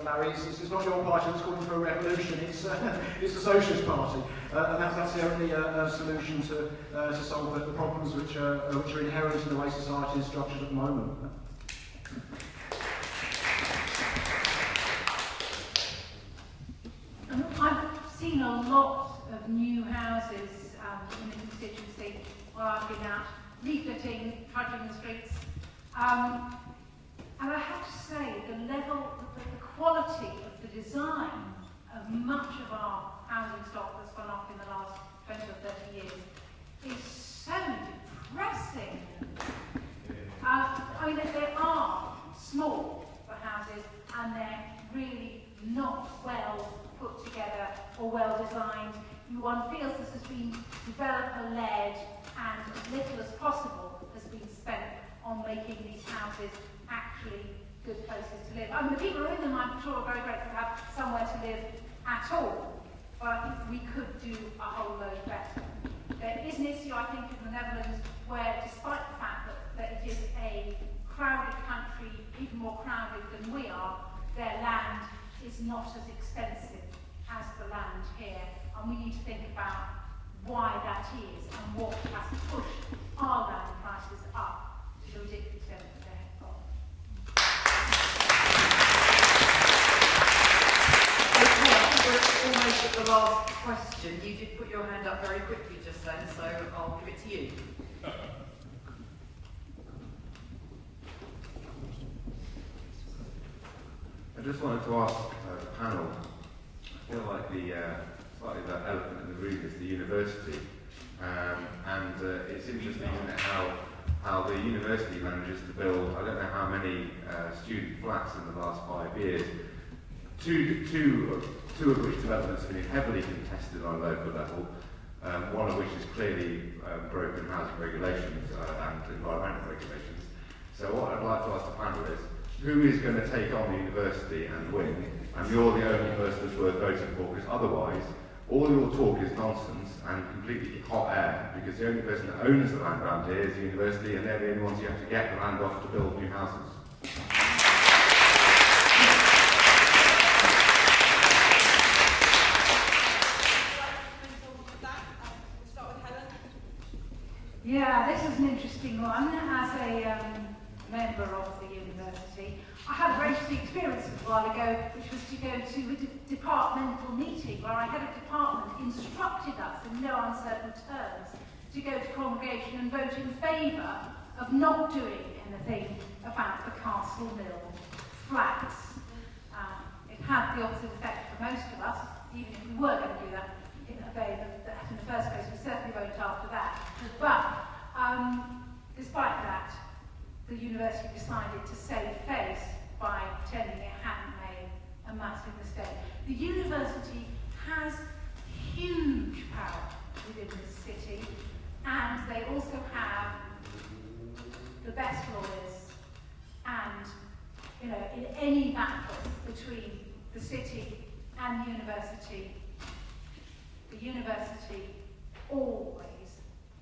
Larry, it's not your party that's calling for a revolution, it's the Socialist Party, and that's the only solution to solve the problems which are inherent in the way society is structured at the moment. I've seen a lot of new houses in the constituency where I've been out leafleting, trudging the streets. And I have to say, the level, the quality of the design of much of our housing stock that's gone up in the last 20 or 30 years is so depressing. They are small for houses, and they're really not well put together or well designed. One feels this has been developer-led, and as little as possible has been spent on making these houses actually good places to live. The people who are in them, I'm sure, are very grateful to have somewhere to live at all, but I think we could do a whole load better. There is an issue, I think, in the Netherlands where, despite the fact that it is a crowded country, even more crowded than we are, their land is not as expensive as the land here, and we need to think about why that is and what has pushed our land prices up to the ridiculous extent that they have gone. Okay, I think we're almost at the last question. You did put your hand up very quickly just then, so I'll give it to you. I just wanted to ask the panel, I feel like slightly the elephant in the room is the university, and it's interesting, isn't it, how the university manages to build, I don't know how many student flats in the last 5 years, two of which developments have been heavily contested on a local level, one of which is clearly broken housing regulations and environmental regulations. So what I'd like to ask the panel is, who is going to take on the university and win, and you're the only person that's worth voting for, because otherwise, all your talk is nonsense and completely hot air, because the only person that owns the land around here is the university, and they're the only ones you have to get the land off to build new houses. Yeah, this is an interesting one. As a member of the university, I had a very interesting experience a while ago, which was to go to a departmental meeting where I had a department instructed us in no uncertain terms to go to congregation and vote in favour of not doing anything about the Castle Mill flats. It had the opposite effect for most of us, even if we were going to do that in a way that in the first place we certainly won't after that. But despite that, the university decided to save face by pretending it hadn't made a massive mistake. The university has huge power within the city, and they also have the best lawyers, and you know, in any battle between the city and the university always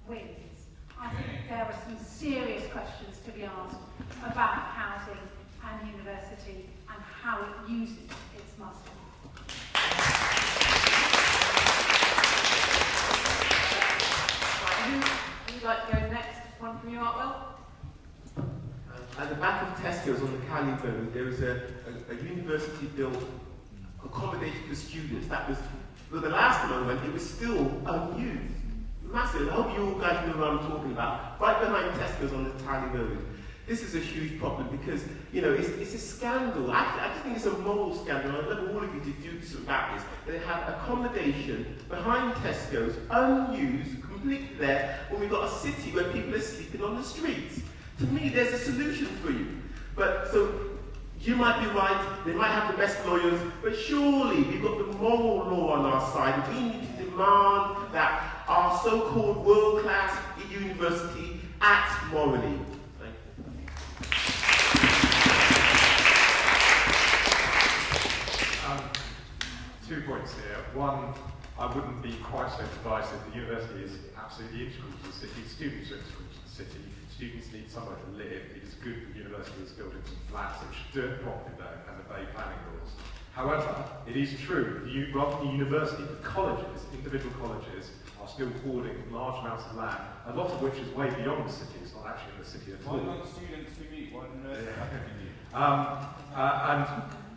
wins. I think there are some serious questions to be asked about housing and university and how it uses its muscle. Who'd like to go next? One from you, Artwell? At the back of Tesco's on the Callum Road, there was a university-built accommodation for students that was, well, the last time I went, it was still unused. Massive. I hope you all guys know what I'm talking about. Right behind Tesco's on the Tally Road. This is a huge problem because, you know, it's a scandal. I just think it's a moral scandal. I'd love all of you to do something about this. They have accommodation behind Tesco's, unused, completely there, when we've got a city where people are sleeping on the streets. To me, there's a solution for you. But, so, you might be right, they might have the best lawyers, but surely we've got the moral law on our side. We need to demand that our so-called world-class university act morally. Thank you. 2 points here. One, I wouldn't be quite so divisive. The university is absolutely integral to the city. Students are integral to the city. Students need somewhere to live. It is good that the university is building some flats that should do it properly though and obey planning laws. However, it is true, rather than the university, the colleges, individual colleges, are still hoarding large amounts of land, a lot of which is way beyond the city. It's not actually in the city at all. Why not students who meet? Why the university? And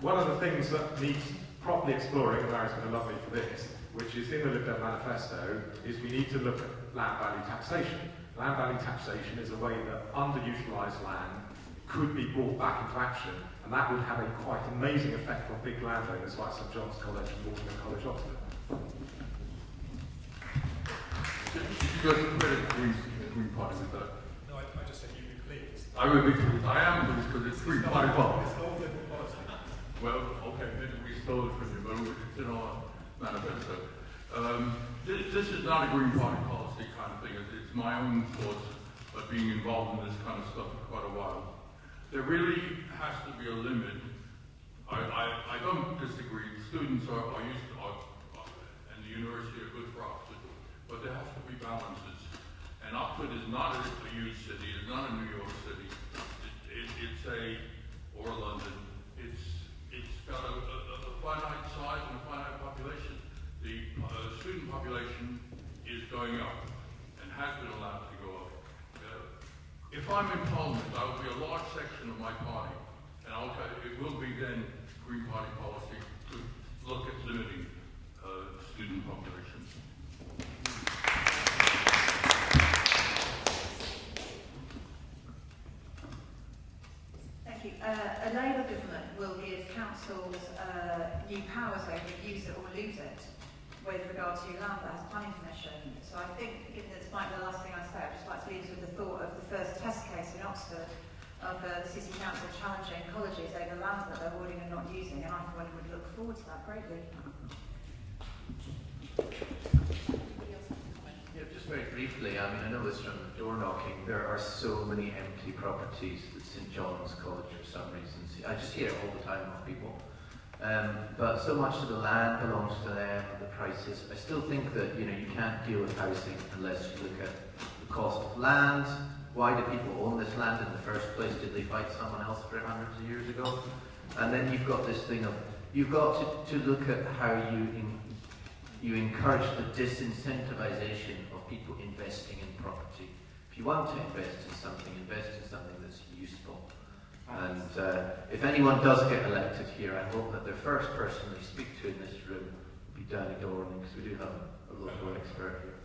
one of the things that needs properly exploring, and Mary's going to love me for this, which is in the Lib Dem Manifesto, is we need to look at land value taxation. Land value taxation is a way that underutilised land could be brought back into action, and that would have a quite amazing effect on big landowners like St John's College and Waterloo College, Oxford. Did you go to credit the Green Party with that? No, I just said you'd be pleased. I will be pleased. I am pleased because it's Green Party policy. It's not Liberal policy. Well, okay, maybe we stole it from you, but it's in our manifesto. This is not a Green Party policy kind of thing. It's my own thoughts of being involved in this kind of stuff for quite a while. There really has to be a limit. I don't disagree. Students are used to and the university are good for Oxford, but there has to be balances. And Oxford is not a huge city. It's not a New York City. Or London. It's got a finite size and a finite population. The student population is going up and has been allowed to go up. If I'm in Parliament, I will be a large section of my party, and it will be then Green Party policy to look at limiting student populations. Thank you. A Labour government will give councils new powers over use it or lose it with regard to land that has planning permission. So I think, given that this might be the last thing I say, I'd just like to leave us with the thought of the first test case in Oxford of the City Council challenging colleges over land that they're hoarding and not using, and I, for one, would look forward to that greatly. Yeah, just Just very briefly, I mean, I know this from door knocking, there are so many empty properties at St John's College for some reason. I just hear it all the time of people. But so much of the land belongs to them, the prices. I still think that, you know, you can't deal with housing unless you look at the cost of land. Why do people own this land in the first place? Did they fight someone else for hundreds of years ago? And then you've got this thing of, you've got to look at how you encourage the disincentivization of people investing in property. If you want to invest in something that's useful. And if anyone does get elected here, I hope that the first person they speak to in this room will be Danny Dornan, because we do have a local expert here.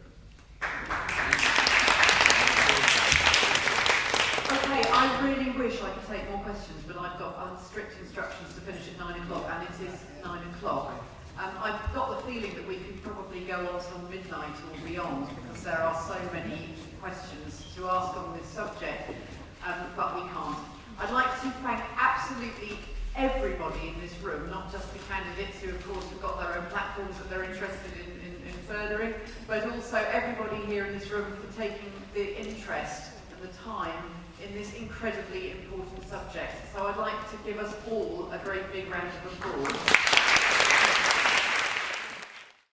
Okay, I really wish I could take more questions, but I've got strict instructions to finish at 9 o'clock, and it is 9 o'clock. I've got the feeling that we could probably go on till midnight or beyond, because there are so many questions to ask on this subject, but we can't. I'd like to thank absolutely everybody in this room, not just the candidates who of course have got their own platforms that they're interested in furthering, but also everybody here in this room for taking the interest and the time in this incredibly important subject. So I'd like to give us all a great big round of applause.